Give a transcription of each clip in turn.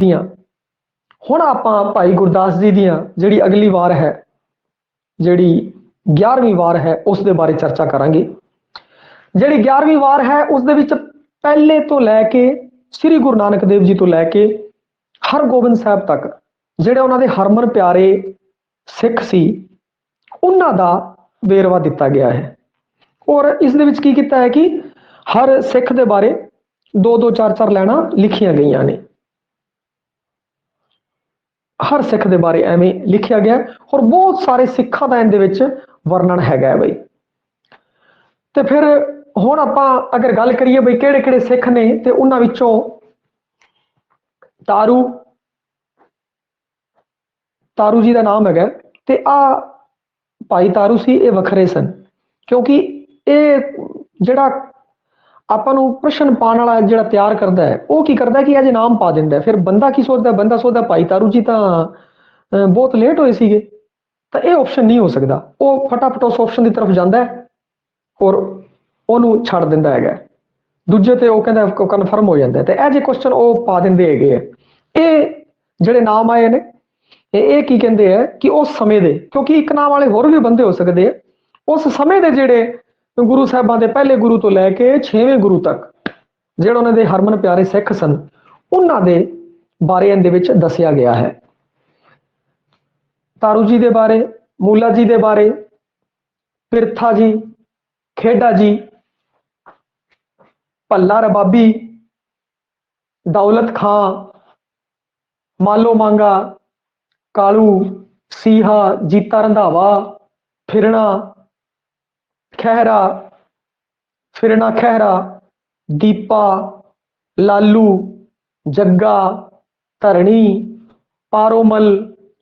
ਦੀਆਂ ਹੁਣ ਆਪਾਂ ਭਾਈ ਗੁਰਦਾਸ ਜੀ ਦੀਆਂ ਜਿਹੜੀ ਅਗਲੀ ਵਾਰ ਹੈ, ਜਿਹੜੀ 11ਵੀਂ ਵਾਰ ਹੈ, ਉਸ ਦੇ ਬਾਰੇ ਚਰਚਾ ਕਰਾਂਗੇ। ਜਿਹੜੀ 11ਵੀਂ ਵਾਰ ਹੈ ਉਸ ਦੇ ਵਿੱਚ ਪਹਿਲੇ ਤੋਂ ਲੈ ਕੇ ਸ੍ਰੀ ਗੁਰੂ ਨਾਨਕ ਦੇਵ ਜੀ ਤੋਂ ਲੈ ਕੇ ਹਰਗੋਬਿੰਦ ਸਾਹਿਬ ਤੱਕ ਜਿਹੜੇ ਉਹਨਾਂ ਦੇ ਹਰਮਨ ਪਿਆਰੇ ਸਿੱਖ ਸੀ, ਉਹਨਾਂ ਦਾ ਵੇਰਵਾ ਦਿੱਤਾ ਗਿਆ ਹੈ। ਔਰ ਇਸ ਦੇ ਵਿੱਚ ਕੀ ਕੀਤਾ ਹੈ ਕਿ ਹਰ ਸਿੱਖ ਦੇ ਬਾਰੇ 2-2 4-4 ਲਾਈਨਾਂ ਲਿਖੀਆਂ ਗਈਆਂ ਨੇ। ਹਰ ਸਿੱਖ ਦੇ ਬਾਰੇ ਐਵੇਂ ਲਿਖਿਆ ਗਿਆ ਔਰ ਬਹੁਤ ਸਾਰੇ ਸਿੱਖਾਂ ਦਾ ਇਹਦੇ ਵਿੱਚ ਵਰਣਨ ਹੈਗਾ ਬਈ। ਤੇ ਫਿਰ ਹੁਣ ਆਪਾਂ ਅਗਰ ਗੱਲ ਕਰੀਏ ਬਈ ਕਿਹੜੇ ਕਿਹੜੇ ਸਿੱਖ ਨੇ, ਤੇ ਉਹਨਾਂ ਵਿੱਚੋਂ ਤਾਰੂ ਜੀ ਦਾ ਨਾਮ ਹੈਗਾ। ਤੇ ਆ ਭਾਈ ਤਾਰੂ ਸੀ, ਇਹ ਵੱਖਰੇ ਸਨ, ਕਿਉਂਕਿ ਇਹ ਜਿਹੜਾ ਆਪਾਂ ਨੂੰ ਪ੍ਰਸ਼ਨ ਪਾਉਣ ਵਾਲਾ ਜਿਹੜਾ ਤਿਆਰ ਕਰਦਾ ਹੈ, ਉਹ ਕੀ ਕਰਦਾ ਕਿ ਅਜੇ ਨਾਮ ਪਾ ਦਿੰਦਾ। ਫਿਰ ਬੰਦਾ ਕੀ ਸੋਚਦਾ, ਬੰਦਾ ਸੋਚਦਾ ਭਾਈ ਤਾਰੂ ਜੀ ਤਾਂ ਬਹੁਤ ਲੇਟ ਹੋਏ ਸੀਗੇ, ਤਾਂ ਇਹ ਆਪਸ਼ਨ ਨਹੀਂ ਹੋ ਸਕਦਾ। ਉਹ ਫਟਾਫਟ ਉਸ ਆਪਸ਼ਨ ਦੀ ਤਰਫ ਜਾਂਦਾ ਹੈ ਔਰ ਉਹਨੂੰ ਛੱਡ ਦਿੰਦਾ ਹੈਗਾ। ਦੂਜੇ ਤੇ ਉਹ ਕਹਿੰਦਾ ਕਨਫਰਮ ਹੋ ਜਾਂਦਾ, ਤੇ ਇਹ ਜੇ ਕੁਐਸਚਨ ਉਹ ਪਾ ਦਿੰਦੇ ਹੈਗੇ ਆ। ਇਹ ਜਿਹੜੇ ਨਾਮ ਆਏ ਨੇ, ਇਹ ਕੀ ਕਹਿੰਦੇ ਆ ਕਿ ਉਸ ਸਮੇਂ ਦੇ, ਕਿਉਂਕਿ ਇੱਕ ਨਾਮ ਵਾਲੇ ਹੋਰ ਵੀ ਬੰਦੇ ਹੋ ਸਕਦੇ ਆ, ਉਸ ਸਮੇਂ ਦੇ ਜਿਹੜੇ ਗੁਰੂ ਸਾਹਿਬਾਂ ਦੇ ਪਹਿਲੇ ਗੁਰੂ ਤੋਂ ਲੈ ਕੇ 6ਵੇਂ ਗੁਰੂ ਤੱਕ ਜਿਹੜੇ ਉਹਨਾਂ ਦੇ ਹਰਮਨ ਪਿਆਰੇ ਸਿੱਖ ਸਨ, ਉਹਨਾਂ ਦੇ ਬਾਰੇ ਇਹਦੇ ਵਿੱਚ ਦੱਸਿਆ ਗਿਆ ਹੈ। ਤਾਰੂ ਜੀ ਦੇ ਬਾਰੇ, ਮੂਲਾ ਜੀ ਦੇ ਬਾਰੇ, ਪਿਰਥਾ ਜੀ, ਖੇਡਾ ਜੀ, ਭੱਲਾ ਰਬਾਬੀ, ਦੌਲਤ ਖਾਂ, ਮਾਲੋ ਮਾਂਗਾ, ਕਾਲੂ, ਸੀਹਾ, ਜੀਤਾ ਰੰਧਾਵਾ, ਫਿਰਣਾ ਖਹਿਰਾ, ਦੀਪਾ, ਲਾਲੂ, ਜੱਗਾ, ਧਰਣੀ, ਪਾਰੋਮਲ,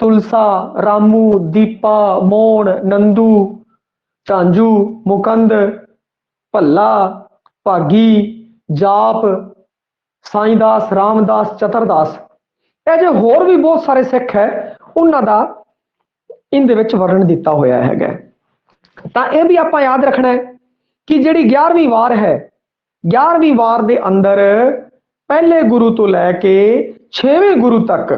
ਤੁਲਸਾ, ਰਾਮੂ, ਦੀਪਾ, ਮੋਹਨ, ਨੰਦੂ, ਝਾਂਜੂ, ਮੁਕੰਦ, ਭੱਲਾ, ਭਾਗੀ, ਜਾਪ, ਸਾਈਂਦਾਸ, ਰਾਮਦਾਸ, ਚਤਰਦਾਸ। ਇਹ ਜੇ ਹੋਰ ਵੀ ਬਹੁਤ ਸਾਰੇ ਸਿੱਖ ਹੈ, ਉਹਨਾਂ ਦਾ ਇਹਦੇ ਵਿੱਚ ਵਰਣਨ ਦਿੱਤਾ ਹੋਇਆ ਹੈਗਾ। ਤਾਂ ਇਹ ਵੀ ਆਪਾਂ ਯਾਦ ਰੱਖਣਾ ਹੈ ਕਿ ਜਿਹੜੀ 11ਵੀਂ ਵਾਰ ਹੈ, 11ਵੀਂ ਵਾਰ ਦੇ ਅੰਦਰ ਪਹਿਲੇ ਗੁਰੂ ਤੋਂ ਲੈ ਕੇ 6ਵੇਂ ਗੁਰੂ ਤੱਕ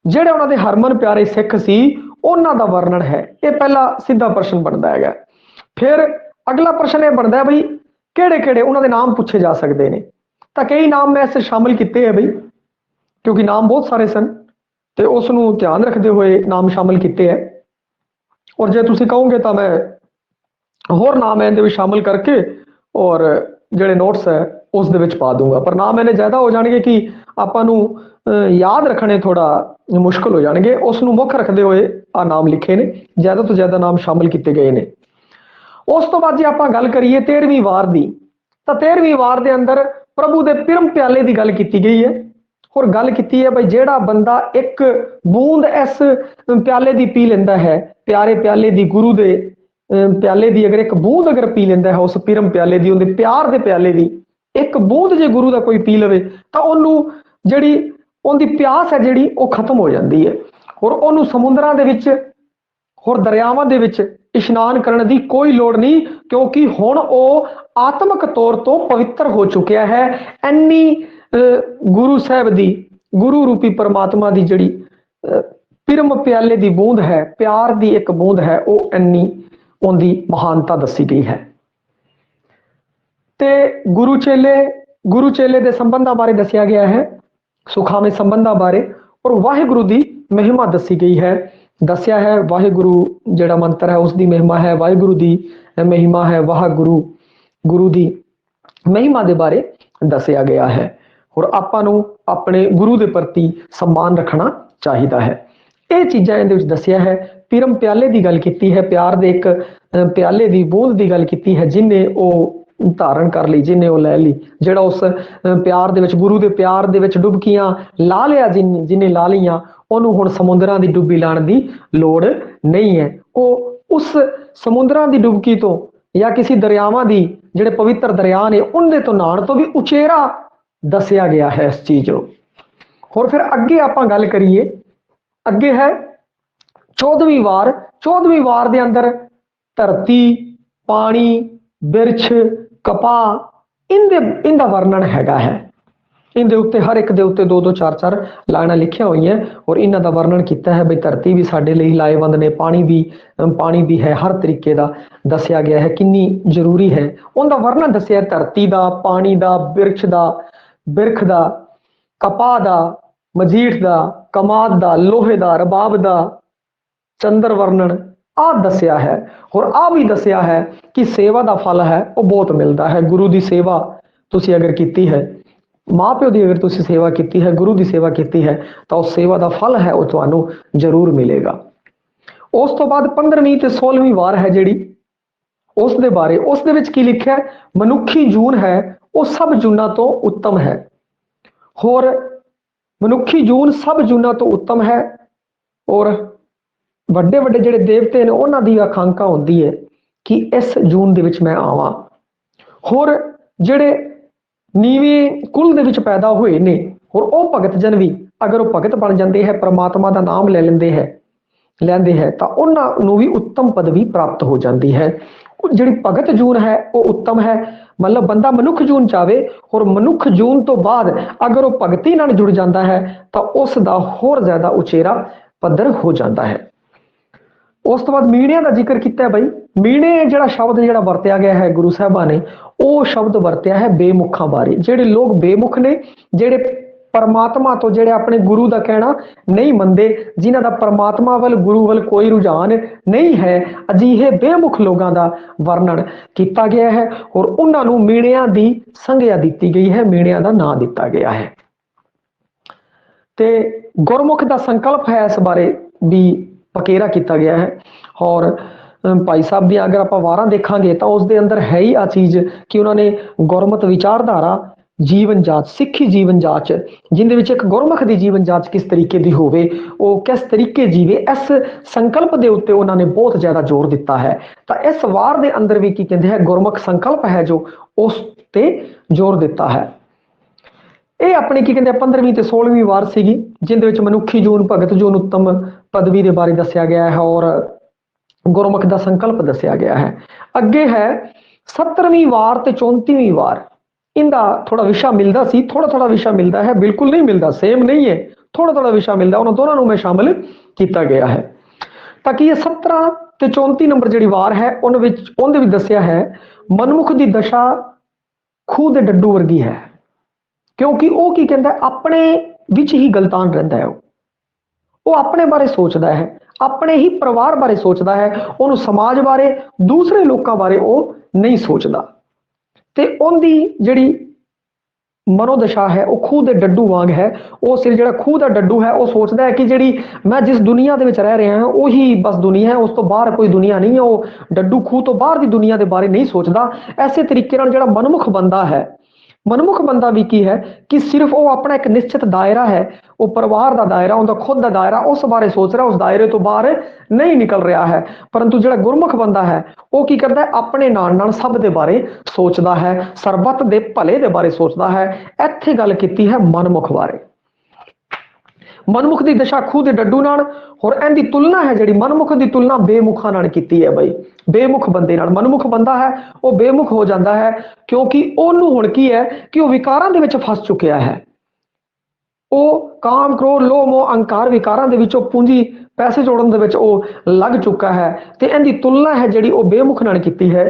ਜਿਹੜੇ ਉਹਨਾਂ ਦੇ ਹਰਮਨ ਪਿਆਰੇ ਸਿੱਖ ਸੀ, ਉਹਨਾਂ ਦਾ ਵਰਣਨ ਹੈ। ਇਹ ਪਹਿਲਾ ਸਿੱਧਾ ਪ੍ਰਸ਼ਨ ਬਣਦਾ ਹੈਗਾ। ਫਿਰ ਅਗਲਾ ਪ੍ਰਸ਼ਨ ਇਹ ਬਣਦਾ ਹੈ ਬਈ ਕਿਹੜੇ ਕਿਹੜੇ ਉਹਨਾਂ ਦੇ ਨਾਮ ਪੁੱਛੇ ਜਾ ਸਕਦੇ ਨੇ। ਤਾਂ ਕਈ ਨਾਮ ਮੈਂ ਇਸ ਸ਼ਾਮਿਲ ਕੀਤੇ ਹੈ ਬਈ, ਕਿਉਂਕਿ ਨਾਮ ਬਹੁਤ ਸਾਰੇ ਸਨ ਤੇ ਉਸ ਨੂੰ ਧਿਆਨ ਰੱਖਦੇ ਹੋਏ ਨਾਮ ਸ਼ਾਮਿਲ ਕੀਤੇ ਹੈ। ਔਰ ਜੇ ਤੁਸੀਂ ਕਹੋਗੇ ਤਾਂ ਮੈਂ ਹੋਰ ਨਾਮ ਇਹਦੇ ਵਿੱਚ ਸ਼ਾਮਿਲ ਕਰਕੇ ਔਰ ਜਿਹੜੇ ਨੋਟਸ ਹੈ ਉਸ ਦੇ ਵਿੱਚ ਪਾ ਦੂੰਗਾ, ਪਰ ਨਾਮ ਇਹਨੇ ਜ਼ਿਆਦਾ ਹੋ ਜਾਣਗੇ ਕਿ ਆਪਾਂ ਨੂੰ ਯਾਦ ਰੱਖਣੇ ਥੋੜਾ ਮੁਸ਼ਕਲ ਹੋ ਜਾਣਗੇ। ਉਸ ਨੂੰ ਮੁੱਖ ਰੱਖਦੇ ਹੋਏ ਆ ਨਾਮ ਲਿਖੇ ਨੇ, ਜ਼ਿਆਦਾ ਤੋਂ ਜ਼ਿਆਦਾ ਨਾਮ ਸ਼ਾਮਿਲ ਕੀਤੇ ਗਏ ਨੇ। ਉਸ ਤੋਂ ਬਾਅਦ ਜੇ ਆਪਾਂ ਗੱਲ ਕਰੀਏ 13ਵੀਂ ਵਾਰ ਦੀ, ਤਾਂ 13ਵੀਂ ਵਾਰ ਦੇ ਅੰਦਰ ਪ੍ਰਭੂ ਦੇ ਪਿਰਮ ਪਿਆਲੇ ਦੀ ਗੱਲ ਕੀਤੀ ਗਈ ਹੈ। ਔਰ ਗੱਲ ਕੀਤੀ ਹੈ ਬਈ ਜਿਹੜਾ ਬੰਦਾ ਇੱਕ ਬੂੰਦ ਇਸ ਪਿਆਲੇ ਦੀ ਪੀ ਲੈਂਦਾ ਹੈ, ਪਿਆਰੇ ਪਿਆਲੇ ਦੀ, ਗੁਰੂ ਦੇ ਪਿਆਲੇ ਦੀ ਅਗਰ ਇੱਕ ਬੂੰਦ ਅਗਰ ਪੀ ਲੈਂਦਾ ਹੈ, ਉਸ ਪਿਰਮ ਪਿਆਲੇ ਦੀ, ਉਹਦੇ ਪਿਆਰ ਦੇ ਪਿਆਲੇ ਦੀ ਇੱਕ ਬੂੰਦ ਜੇ ਗੁਰੂ ਦਾ ਕੋਈ ਪੀ ਲਵੇ, ਤਾਂ ਉਹਨੂੰ ਜਿਹੜੀ ਉਹਦੀ ਪਿਆਸ ਹੈ ਜਿਹੜੀ ਉਹ ਖਤਮ ਹੋ ਜਾਂਦੀ ਹੈ। ਔਰ ਉਹਨੂੰ ਸਮੁੰਦਰਾਂ ਦੇ ਵਿੱਚ ਹੋਰ ਦਰਿਆਵਾਂ ਦੇ ਵਿੱਚ ਇਸ਼ਨਾਨ ਕਰਨ ਦੀ ਕੋਈ ਲੋੜ ਨਹੀਂ, ਕਿਉਂਕਿ ਹੁਣ ਉਹ ਆਤਮਿਕ ਤੌਰ ਤੋਂ ਪਵਿੱਤਰ ਹੋ ਚੁੱਕਿਆ ਹੈ। ਇੰਨੀ ਗੁਰੂ ਸਾਹਿਬ ਦੀ, ਗੁਰੂ ਰੂਪੀ ਪਰਮਾਤਮਾ ਦੀ ਜਿਹੜੀ ਪਿਰਮ ਪਿਆਲੇ ਦੀ ਬੂੰਦ ਹੈ, ਪਿਆਰ ਦੀ ਇੱਕ ਬੂੰਦ ਹੈ, ਉਹ ਇੰਨੀ ਉਹਦੀ ਮਹਾਨਤਾ ਦੱਸੀ ਗਈ ਹੈ। ਤੇ ਗੁਰੂ ਚੇਲੇ ਦੇ ਸੰਬੰਧਾਂ ਬਾਰੇ ਦੱਸਿਆ ਗਿਆ ਹੈ, ਸੁਖਾਵੇਂ ਸੰਬੰਧਾਂ ਬਾਰੇ, ਔਰ ਵਾਹਿਗੁਰੂ ਦੀ ਮਹਿਮਾ ਦੱਸੀ ਗਈ ਹੈ। ਦੱਸਿਆ ਹੈ ਵਾਹਿਗੁਰੂ ਜਿਹੜਾ ਮੰਤਰ ਹੈ ਉਸ ਦੀ ਮਹਿਮਾ ਹੈ, ਵਾਹਿਗੁਰੂ ਦੀ ਮਹਿਮਾ ਹੈ, ਵਾਹਿਗੁਰੂ ਗੁਰੂ ਦੀ ਮਹਿਮਾ ਦੇ ਬਾਰੇ ਦੱਸਿਆ ਗਿਆ ਹੈ। ਔਰ ਆਪਾਂ ਨੂੰ ਆਪਣੇ ਗੁਰੂ ਦੇ ਪ੍ਰਤੀ ਸਨਮਾਨ ਰੱਖਣਾ ਚਾਹੀਦਾ ਹੈ। ਇਹ ਚੀਜ਼ਾਂ ਇਹਦੇ ਵਿੱਚ ਦੱਸਿਆ ਹੈ। ਪਿਰਮ ਪਿਆਲੇ ਦੀ ਗੱਲ ਕੀਤੀ ਹੈ, ਪਿਆਰ ਦੇ ਇੱਕ ਪਿਆਲੇ ਦੀ ਬੂੰਦ ਦੀ ਗੱਲ ਕੀਤੀ ਹੈ, ਜਿਹਨੇ ਉਹ ਧਾਰਨ ਕਰ ਲਈ, ਜਿਹਨੇ ਉਹ ਲੈ ਲਈ, ਜਿਹੜਾ ਉਸ ਪਿਆਰ ਦੇ ਵਿੱਚ, ਗੁਰੂ ਦੇ ਪਿਆਰ ਦੇ ਵਿੱਚ ਡੁਬਕੀਆਂ ਲਾ ਲਿਆ, ਜਿਹਨੇ ਲਾ ਲਈਆਂ, ਉਹਨੂੰ ਹੁਣ ਸਮੁੰਦਰਾਂ ਦੀ ਡੁੱਬੀ ਲਾਉਣ ਦੀ ਲੋੜ ਨਹੀਂ ਹੈ। ਉਹ ਉਸ ਸਮੁੰਦਰਾਂ ਦੀ ਡੁਬਕੀ ਤੋਂ ਜਾਂ ਕਿਸੇ ਦਰਿਆਵਾਂ ਦੀ, ਜਿਹੜੇ ਪਵਿੱਤਰ ਦਰਿਆ ਨੇ, ਉਹਦੇ ਤੋਂ ਨਹਾਉਣ ਤੋਂ ਵੀ ਉਚੇਰਾ ਦੱਸਿਆ ਗਿਆ ਹੈ ਇਸ ਚੀਜ਼ ਨੂੰ। ਹੋਰ ਫਿਰ ਅੱਗੇ ਆਪਾਂ ਗੱਲ ਕਰੀਏ, ਅੱਗੇ ਹੈ 14ਵੀਂ ਵਾਰ। 14ਵੀਂ ਵਾਰ ਦੇ ਅੰਦਰ ਧਰਤੀ, ਪਾਣੀ, ਬਿਰਛ, ਕਪਾਹ, ਇਹਦਾ ਵਰਣਨ ਹੈਗਾ ਹੈ। इनके उत्ते हर एक दे उत्ते दो दो चार चार लाइनां लिखिया हुई हैं और इन्हां दा वर्णन किया है बई धरती भी साडे लई लाहेवंद ने, पानी भी है, हर तरीके का दसिया गया है किन्नी जरूरी है। उनका वर्णन दसिया धरती का, पानी का, बिरख का, कपाह का, मजीठ का, कमाद का, लोहे का, रबाब का, चंद्र वर्णन आ दसिया है। और आ भी दसिया है कि सेवा का फल है वो बहुत मिलता है। गुरु की सेवा तुसी अगर की है, माँ प्यो की अगर तुसी सेवा की है, गुरु की सेवा की है, तो उस सेवा का फल है वो तुहानू जरूर मिलेगा। उस तो बाद 15वीं ते 16वीं वार है जिहड़ी उस दे बारे उस दे विच की लिखिया, मनुखी जून है वो सब जूना तो उत्तम है। और मनुखी जून सब जूना तो उत्तम है। और ਵੱਡੇ ਵੱਡੇ ਜਿਹੜੇ ਦੇਵਤੇ ਨੇ ਉਹਨਾਂ ਦੀ ਆਕਾਂਖਾ ਹੁੰਦੀ ਹੈ ਕਿ ਇਸ ਜੂਨ ਦੇ ਵਿੱਚ ਮੈਂ ਆਵਾਂ। ਹੋਰ ਜਿਹੜੇ ਨੀਵੇਂ ਕੁਲ ਦੇ ਵਿੱਚ ਪੈਦਾ ਹੋਏ ਨੇ और ਉਹ ਭਗਤ ਜਨ ਵੀ ਅਗਰ ਉਹ ਭਗਤ ਬਣ ਜਾਂਦੇ ਹੈ, परमात्मा ਦਾ ਨਾਮ ਲੈ ਲੈਂਦੇ ਹੈ ਤਾਂ ਉਹਨਾਂ ਨੂੰ ਵੀ ਉੱਤਮ ਪਦਵੀ ਪ੍ਰਾਪਤ ਹੋ ਜਾਂਦੀ ਹੈ। ਜਿਹੜੀ ਭਗਤ ਜੂਨ ਹੈ ਉਹ ਉੱਤਮ ਹੈ, मतलब बंदा मनुख जून चाहे और मनुख जून तो बाद अगर वो भगती नाल जुड़ जाता है तो उसका होर ज्यादा उचेरा पद्धर हो जाता है। उस तो बाद मीणिया का जिक्र किया बई, मीणे जिहड़ा शब्द जिहड़ा वरत्या गया है गुरु साहबा ने, वो शब्द वरत्या है बेमुखा बारे। जिहड़े लोग बेमुख ने, जिहड़े परमात्मा तो जिहड़े अपने गुरु का कहना नहीं मनते, जिन्हां दा परमात्मा वल गुरु वल कोई रुझान नहीं है, अजिहे बेमुख लोगों का वर्णन किया गया है और उन्होंने मीणिया की संज्ञा दी गई है, मीणिया का नाम दिता गया है। ते गुरमुख का संकल्प है इस बारे भी पकेरा किया गया है। और भाई साहब दी अगर आप वारां देखांगे तो उसके अंदर है ही आ चीज कि उन्होंने गुरमत विचारधारा, जीवन जांच, सिक्खी जीवन जांच, जिंदे विच एक गुरमुख की जीवन जांच किस तरीके की होवे, वो किस तरीके जीवे, इस संकल्प के उत्ते उन्होंने बहुत ज्यादा जोर दिता है। तो इस वार के अंदर भी की कहते हैं गुरमुख संकल्प है जो उस ते जोर दिता है। ये अपने की कहते 15वीं ते 16वीं वार सीगी जिंदे विच मनुखी जून, भगत जून, उत्तम पदवी के बारे दसिया गया है और गुरमुख का संकल्प दसिया गया है। अगे है 17वीं वार ते 34वीं वार, इनका थोड़ा विषय मिलता सी, थोड़ा थोड़ा विषय मिलता है, बिल्कुल नहीं मिलता, सेम नहीं है, थोड़ा थोड़ा विषय मिलता, उन्होंने दोनों में शामिल किया गया है। ताकि ये 17 ते 34 नंबर जी वार है उन्हें भी दसिया है मनमुख की दशा खूह के डड्डू वर्गी है, क्योंकि वो की कहता है अपने विच ही गलतान रहता है। वो अपने बारे सोचता है, अपने ही परिवार बारे सोचता है, उन्होंने समाज बारे, दूसरे लोगों बारे वो नहीं सोचता। ते उनकी जिहड़ी मनोदशा है वो खूह के डड्डू वांग है। वो सिर जिहड़ा खूह का डड्डू है वो सोचता है कि जिहड़ी मैं जिस दुनिया दे विच रह रहा हां वही बस दुनिया है, उस तो बाहर कोई दुनिया नहीं है। वो डड्डू खूह तो बाहर की दुनिया के बारे नहीं सोचता। ऐसे तरीके नाल जिहड़ा मनमुख बंदा है, मनमुख बंदा भी की है कि सिर्फ वो अपना एक निश्चित दायरा है, वो परिवार का दायरा, उनका खुद का दायरा, उस बारे सोच रहा है, उस दायरे तो बाहर नहीं निकल रहा है। परंतु जो गुरमुख बंदा है वो की करता है अपने नाल नाल सब के बारे सोचता है, सरबत के भले के बारे सोचता है। इत्थे गल की है मनमुख बारे। मनमुख की दशा खूह के डड्डू नाल और इनकी तुलना है जी मनमुख की तुलना बेमुखा नाल की है बई। बेमुख बंदे नाल मनमुख बंदा है वो बेमुख हो जाता है क्योंकि ओनू हुण की है कि वो विकारां दे विच फस चुकिया है। वो काम, क्रोध, लोभ, मोह, अहंकार विकारां दे विचों पूंजी पैसे जोड़न दे विच वो लग चुका है। ते इनकी तुलना है जी वो बेमुख नाल की है।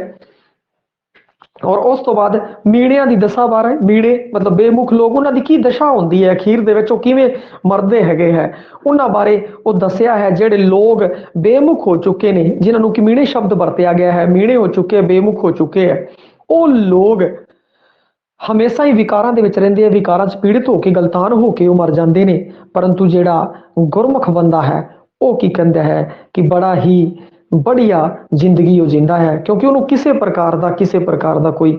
और उस तो बाद मीणिया की दशा बारे, मीणे मतलब बेमुख लोग, उन्होंने की दशा होंदी है अखीर दे विच, वो किवें मरदे हैगे है, उन्होंने बारे वो दसिया है। जिहड़े लोग बेमुख हो चुके ने, जिन्होंने कि मीणे शब्द वरत्या गया है, मीणे हो चुके, बेमुख हो चुके हैं, वो लोग हमेशा ही विकारां दे विच रहिंदे, विकारां च पीड़ित होकर गलतान होकर मर जाते हैं। परंतु जिहड़ा गुरमुख बंदा है वो की कहता है कि बड़ा ही बढ़िया जिंदगी वो जींदा है, क्योंकि उन्होंने किसी प्रकार का कोई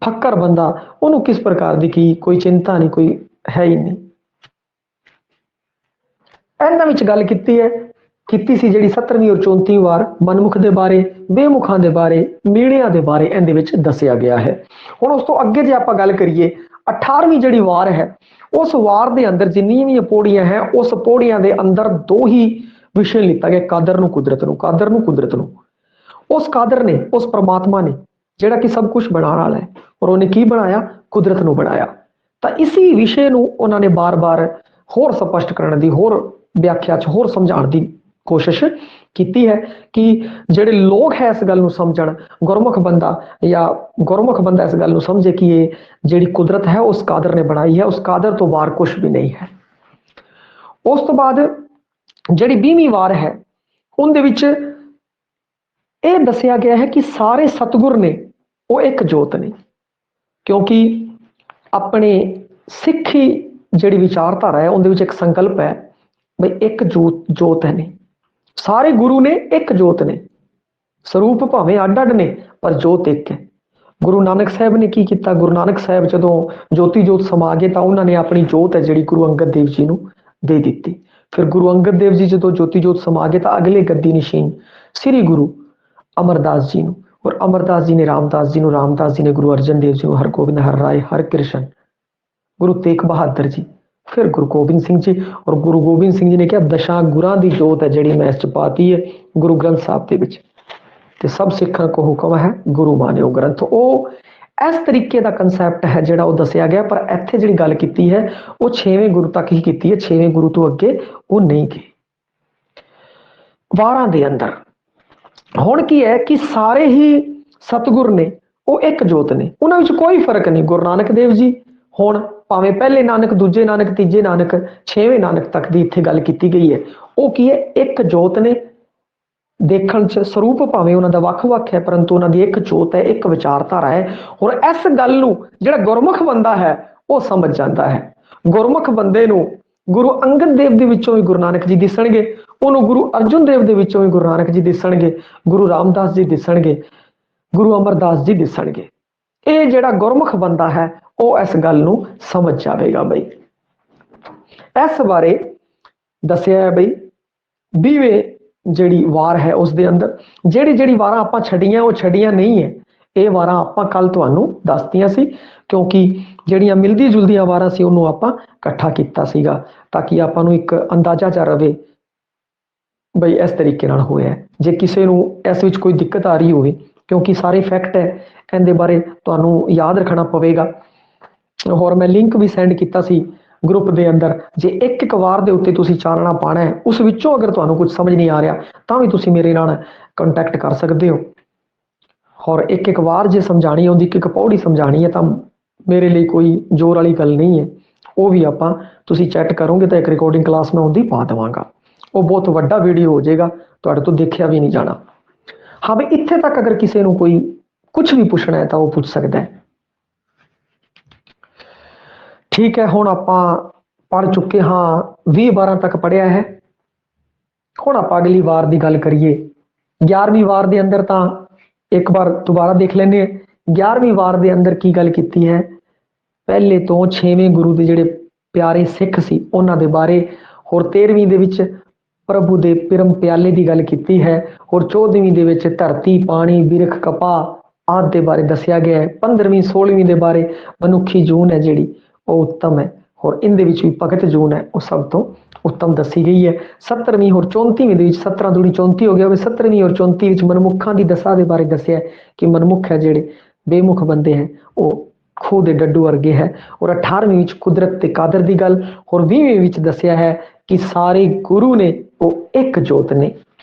फक्कर बंदा, उन्होंने किस प्रकार की कोई चिंता नहीं, कोई है ही नहीं। इन्हां विच गल कीती सी जिहड़ी 17वीं और 34वीं वार मनमुख के बारे, बेमुखां के बारे, मीणियां के बारे इहदे विच दसिया गया है। हुण उस तो अगे जे आपां गल करिए 18वीं जिहड़ी वार है, उस वार के अंदर जिन्नियां भी पौड़ियां हैं, उस पौड़ियां के अंदर दो ही विषय लिता गया, कादर नूं कुदरत नूं, कादर नूं कुदरत नूं। उस कादर ने, उस परमात्मा ने जिहड़ा कि सब कुछ बनाने वाला है और उन्हें की बनाया, कुदरत नूं बनाया। ਤਾਂ ਇसी ਵਿਸ਼ੇ ਨੂੰ ਉਹਨਾਂ ਨੇ ਬਾਰ-ਬਾਰ ਹੋਰ ਸਪਸ਼ਟ ਕਰਨ ਦੀ, ਹੋਰ ਵਿਆਖਿਆ 'ਚ ਹੋਰ ਸਮਝਾਉਣ ਦੀ ਕੋਸ਼ਿਸ਼ ਕੀਤੀ ਹੈ ਕਿ ਜਿਹੜੇ ਲੋਕ ਹੈ ਇਸ ਗੱਲ ਨੂੰ ਸਮਝਣ, ਗੁਰਮੁਖ ਬੰਦਾ ਜਾਂ ਗੁਰਮੁਖ ਬੰਦਾ ਇਸ ਗੱਲ ਨੂੰ ਸਮਝੇ ਕਿ ਇਹ ਜਿਹੜੀ ਕੁਦਰਤ ਹੈ ਉਸ ਕਾਦਰ ਨੇ ਬਣਾਈ ਹੈ, ਉਸ ਕਾਦਰ ਤੋਂ ਬਾਹਰ ਕੁਛ ਵੀ ਨਹੀਂ ਹੈ। ਉਸ ਤੋਂ ਬਾਅਦ ਜਿਹੜੀ 20ਵੀਂ ਵਾਰ ਹੈ ਉਹਦੇ ਵਿੱਚ ਇਹ ਦੱਸਿਆ ਗਿਆ ਹੈ ਕਿ ਸਾਰੇ ਸਤਿਗੁਰ ਨੇ ਉਹ ਇੱਕ ਜੋਤ ਨੇ, ਕਿਉਂਕਿ ਆਪਣੇ ਸਿੱਖੀ ਜਿਹੜੀ ਵਿਚਾਰਧਾਰਾ ਹੈ ਉਹਦੇ ਵਿੱਚ ਇੱਕ ਸੰਕਲਪ ਹੈ ਬਈ ਇੱਕ ਜੋਤ ਹੈ ਨੇ, ਸਾਰੇ ਗੁਰੂ ਨੇ ਇੱਕ ਜੋਤ ਨੇ, ਸਰੂਪ ਭਾਵੇਂ ਅੱਡ ਅੱਡ ਨੇ ਪਰ ਜੋਤ ਇੱਕ ਹੈ। ਗੁਰੂ ਨਾਨਕ ਸਾਹਿਬ ਨੇ ਕੀ ਕੀਤਾ, ਗੁਰੂ ਨਾਨਕ ਸਾਹਿਬ ਜਦੋਂ ਜੋਤੀ ਜੋਤ ਸਮਾ ਗਏ ਤਾਂ ਉਹਨਾਂ ਨੇ ਆਪਣੀ ਜੋਤ ਹੈ ਜਿਹੜੀ ਗੁਰੂ ਅੰਗਦ ਦੇਵ ਜੀ ਨੂੰ ਦੇ ਦਿੱਤੀ। ਫਿਰ ਗੁਰੂ ਅੰਗਦ ਦੇਵ ਜੀ ਜਦੋਂ ਜੋਤੀ ਜੋਤ ਸਮਾ ਗਏ ਤਾਂ ਅਗਲੇ ਗੱਦੀ ਨਿਸ਼ੀਨ ਸ੍ਰੀ ਗੁਰੂ ਅਮਰਦਾਸ ਜੀ ਨੂੰ, ਔਰ ਅਮਰਦਾਸ ਜੀ ਨੇ ਰਾਮਦਾਸ ਜੀ ਨੂੰ, ਰਾਮਦਾਸ ਜੀ ਨੇ ਗੁਰੂ ਅਰਜਨ ਦੇਵ ਜੀ ਨੂੰ, ਹਰਗੋਬਿੰਦ, ਹਰ ਰਾਏ, ਹਰ ਕ੍ਰਿਸ਼ਨ, ਗੁਰੂ ਤੇਗ ਬਹਾਦਰ ਜੀ, ਫਿਰ ਗੁਰੂ ਗੋਬਿੰਦ ਸਿੰਘ ਜੀ। ਔਰ ਗੁਰੂ ਗੋਬਿੰਦ ਸਿੰਘ ਜੀ ਨੇ ਕਿਹਾ ਦਸ਼ਾਂ ਗੁਰਾਂ ਦੀ ਜੋਤ ਹੈ ਜਿਹੜੀ ਮੈਂ ਇਸ ਚ ਪਾਤੀ ਹੈ ਗੁਰੂ ਗ੍ਰੰਥ ਸਾਹਿਬ ਦੇ ਵਿੱਚ, ਤੇ ਸਭ ਸਿੱਖਾਂ ਕੋ ਹੁਕਮ ਹੈ ਗੁਰੂ ਮਾਨਿਓ ਗ੍ਰੰਥ। ਉਹ ਇਸ ਤਰੀਕੇ ਦਾ ਕਨਸੈਪਟ ਹੈ ਜਿਹੜਾ ਉਹ ਦੱਸਿਆ ਗਿਆ, ਪਰ ਇੱਥੇ ਜਿਹੜੀ ਗੱਲ ਕੀਤੀ ਹੈ ਉਹ 6ਵੇਂ ਗੁਰੂ ਤੱਕ ਹੀ ਕੀਤੀ ਹੈ, 6ਵੇਂ ਗੁਰੂ ਤੋਂ ਅੱਗੇ ਉਹ ਨਹੀਂ ਗਏ। ਵਾਰਾਂ ਦੇ ਅੰਦਰ ਹੁਣ ਕੀ ਹੈ ਕਿ ਸਾਰੇ ਹੀ ਸਤਿਗੁਰ ਨੇ ਉਹ ਇੱਕ ਜੋਤ ਨੇ, ਉਹਨਾਂ ਵਿੱਚ ਕੋਈ ਫਰਕ ਨਹੀਂ। ਗੁਰੂ ਨਾਨਕ ਦੇਵ ਜੀ ਹੁਣ ਭਾਵੇਂ ਪਹਿਲੇ ਨਾਨਕ, ਦੂਜੇ ਨਾਨਕ, ਤੀਜੇ ਨਾਨਕ, 6ਵੇਂ ਨਾਨਕ ਤੱਕ ਦੀ ਇੱਥੇ ਗੱਲ ਕੀਤੀ ਗਈ ਹੈ। ਉਹ ਕੀ ਹੈ, ਇੱਕ ਜੋਤ ਨੇ, ਦੇਖਣ ਚ ਸਰੂਪ ਭਾਵੇਂ ਉਹਨਾਂ ਦਾ ਵੱਖ-ਵੱਖ ਹੈ ਪਰੰਤੂ ਉਹਨਾਂ ਦੀ ਇੱਕ ਜੋਤ ਹੈ, ਇੱਕ ਵਿਚਾਰਧਾਰਾ ਹੈ। ਔਰ ਇਸ ਗੱਲ ਨੂੰ ਜਿਹੜਾ ਗੁਰਮੁਖ ਬੰਦਾ ਹੈ ਉਹ ਸਮਝ ਜਾਂਦਾ ਹੈ। ਗੁਰਮੁਖ ਬੰਦੇ ਨੂੰ ਗੁਰੂ ਅੰਗਦ ਦੇਵ ਦੇ ਵਿੱਚੋਂ ਵੀ ਗੁਰੂ ਨਾਨਕ ਜੀ ਦਿਸਣਗੇ, ਉਹਨੂੰ ਗੁਰੂ ਅਰਜਨ ਦੇਵ ਦੇ ਵਿੱਚੋਂ ਵੀ ਗੁਰੂ ਨਾਨਕ ਜੀ ਦਿਸਣਗੇ, ਗੁਰੂ ਰਾਮਦਾਸ ਜੀ ਦਿਸਣਗੇ, ਗੁਰੂ ਅਮਰਦਾਸ ਜੀ ਦਿਸਣਗੇ। ਇਹ ਜਿਹੜਾ ਗੁਰਮੁਖ ਬੰਦਾ ਹੈ ਉਹ ਇਸ ਗੱਲ ਨੂੰ ਸਮਝ ਜਾਵੇਗਾ। ਬਈ ਇਸ ਬਾਰੇ ਦੱਸਿਆ ਹੈ ਬਈ 20ਵੇਂ ਜਿਹੜੀ ਵਾਰ ਹੈ ਉਸ ਦੇ ਅੰਦਰ ਜਿਹੜੀ ਵਾਰਾਂ ਆਪਾਂ ਛੱਡੀਆਂ ਉਹ ਛੱਡੀਆਂ ਨਹੀਂ ਹੈ, ਇਹ ਵਾਰਾਂ ਆਪਾਂ ਕੱਲ ਤੁਹਾਨੂੰ ਦੱਸਤੀਆਂ ਸੀ, ਕਿਉਂਕਿ ਜਿਹੜੀਆਂ ਮਿਲਦੀ ਜੁਲਦੀਆਂ ਵਾਰਾਂ ਸੀ ਉਹਨੂੰ ਆਪਾਂ ਇਕੱਠਾ ਕੀਤਾ ਸੀਗਾ ਤਾਂ ਕਿ ਆਪਾਂ ਨੂੰ ਇੱਕ ਅੰਦਾਜ਼ਾ ਜਾ ਰਵੇ ਬਈ ਇਸ ਤਰੀਕੇ ਨਾਲ ਹੋਇਆ। ਜੇ ਕਿਸੇ ਨੂੰ ਇਸ ਵਿੱਚ ਕੋਈ ਦਿੱਕਤ ਆ ਰਹੀ ਹੋਵੇ, ਕਿਉਂਕਿ ਸਾਰੇ ਫੈਕਟ ਹੈ ਇਹਦੇ ਬਾਰੇ ਤੁਹਾਨੂੰ ਯਾਦ ਰੱਖਣਾ ਪਵੇਗਾ। ਹੋਰ ਮੈਂ ਲਿੰਕ ਵੀ ਸੈਂਡ ਕੀਤਾ ਸੀ ਗਰੁੱਪ ਦੇ ਅੰਦਰ, ਜੇ ਇੱਕ ਵਾਰ ਦੇ ਉੱਤੇ ਤੁਸੀਂ ਚਾਨਣਾ ਪਾਣਾ ਹੈ, ਉਸ ਵਿੱਚੋਂ ਅਗਰ ਤੁਹਾਨੂੰ ਕੁਝ ਸਮਝ ਨਹੀਂ ਆ ਰਿਹਾ ਤਾਂ ਵੀ ਤੁਸੀਂ ਮੇਰੇ ਨਾਲ ਕੰਟੈਕਟ ਕਰ ਸਕਦੇ ਹੋ। ਔਰ ਇੱਕ ਵਾਰ ਜੇ ਸਮਝਾਣੀ ਹੁੰਦੀ, ਇੱਕ ਪੌੜੀ ਸਮਝਾਣੀ ਹੈ ਤਾਂ ਮੇਰੇ ਲਈ ਕੋਈ ਜ਼ੋਰ ਵਾਲੀ ਗੱਲ ਨਹੀਂ ਹੈ, ਉਹ ਵੀ ਆਪਾਂ ਤੁਸੀਂ ਚੈਟ ਕਰੋਗੇ ਤਾਂ ਇੱਕ ਰਿਕਾਰਡਿੰਗ ਕਲਾਸ ਮੈਂ ਉਹਦੀ ਪਾ ਦੇਵਾਂਗਾ। ਉਹ ਬਹੁਤ ਵੱਡਾ ਵੀਡੀਓ ਹੋ ਜਾਏਗਾ, ਤੁਹਾਡੇ ਤੋਂ ਦੇਖਿਆ ਵੀ ਨਹੀਂ ਜਾਣਾ। ਹਾਂ ਬਈ ਇੱਥੇ ਤੱਕ ਅਗਰ ਕਿਸੇ ਨੂੰ ਕੋਈ ਕੁਝ ਵੀ ਪੁੱਛਣਾ ਹੈ ਤਾਂ ਉਹ ਪੁੱਛ ਸਕਦਾ ਹੈ। ਠੀਕ ਹੈ, ਹੁਣ ਆਪਾਂ ਪੜ੍ਹ ਚੁੱਕੇ ਹਾਂ 20 12 ਤੱਕ ਪੜ੍ਹਿਆ ਹੈ। ਹੁਣ ਆਪਾਂ ਅਗਲੀ ਵਾਰ ਦੀ ਗੱਲ ਕਰੀਏ। 11ਵੀਂ ਵਾਰ ਦੇ ਅੰਦਰ ਤਾਂ ਇੱਕ ਵਾਰ ਦੁਬਾਰਾ ਦੇਖ ਲੈਂਦੇ ਹਾਂ। 11ਵੀਂ ਵਾਰ ਦੇ ਅੰਦਰ ਕੀ ਗੱਲ ਕੀਤੀ ਹੈ, ਪਹਿਲੇ ਤੋਂ 6ਵੇਂ ਗੁਰੂ ਦੇ ਜਿਹੜੇ ਪਿਆਰੇ ਸਿੱਖ ਸੀ ਉਹਨਾਂ ਦੇ ਬਾਰੇ। ਹੋਰ 13ਵੀਂ ਦੇ ਵਿੱਚ ਪ੍ਰਭੂ ਦੇ ਪਿਰਮ ਪਿਆਲੇ ਦੀ ਗੱਲ ਕੀਤੀ ਹੈ। ਹੋਰ 14ਵੀਂ ਦੇ ਵਿੱਚ ਧਰਤੀ, ਪਾਣੀ, ਬਿਰਖ, ਕਪਾਹ ਆਦਿ ਦੇ ਬਾਰੇ ਦੱਸਿਆ ਗਿਆ ਹੈ। 15ਵੀਂ 16ਵੀਂ ਦੇ ਬਾਰੇ ਮਨੁੱਖੀ ਜੂਨ ਹੈ ਜਿਹੜੀ ਉਹ ਉੱਤਮ ਹੈ, ਹੋਰ ਇਹਦੇ ਵਿੱਚ ਵੀ ਭਗਤ ਜੂਨ ਹੈ ਉਹ ਸਭ ਤੋਂ ਉੱਤਮ ਦੱਸੀ ਗਈ ਹੈ। 17ਵੀਂ ਹੋਰ 34ਵੀਂ ਦੇ ਵਿੱਚ 17 ਦੂਣੀ 34 ਹੋ ਗਿਆ, 17ਵੀਂ ਔਰ 34 ਵਿੱਚ ਮਨਮੁੱਖਾਂ ਦੀ ਦਸ਼ਾ ਦੇ ਬਾਰੇ ਦੱਸਿਆ ਕਿ ਮਨਮੁੱਖ ਹੈ ਜਿਹੜੇ ਬੇਮੁਖ ਬੰਦੇ ਹੈ ਉਹ ਖੂਹ ਦੇ ਡੱਡੂ ਵਰਗੇ ਹੈ। ਔਰ 18ਵੀਂ ਵਿੱਚ ਕੁਦਰਤ ਤੇ ਕਾਦਰ ਦੀ ਗੱਲ। ਹੋਰ 20ਵੀਂ ਵਿੱਚ ਦੱਸਿਆ ਹੈ ਕਿ ਸਾਰੇ ਗੁਰੂ ਨੇ ਉਹ ਇੱਕ ਜੋਤ ਨੇ।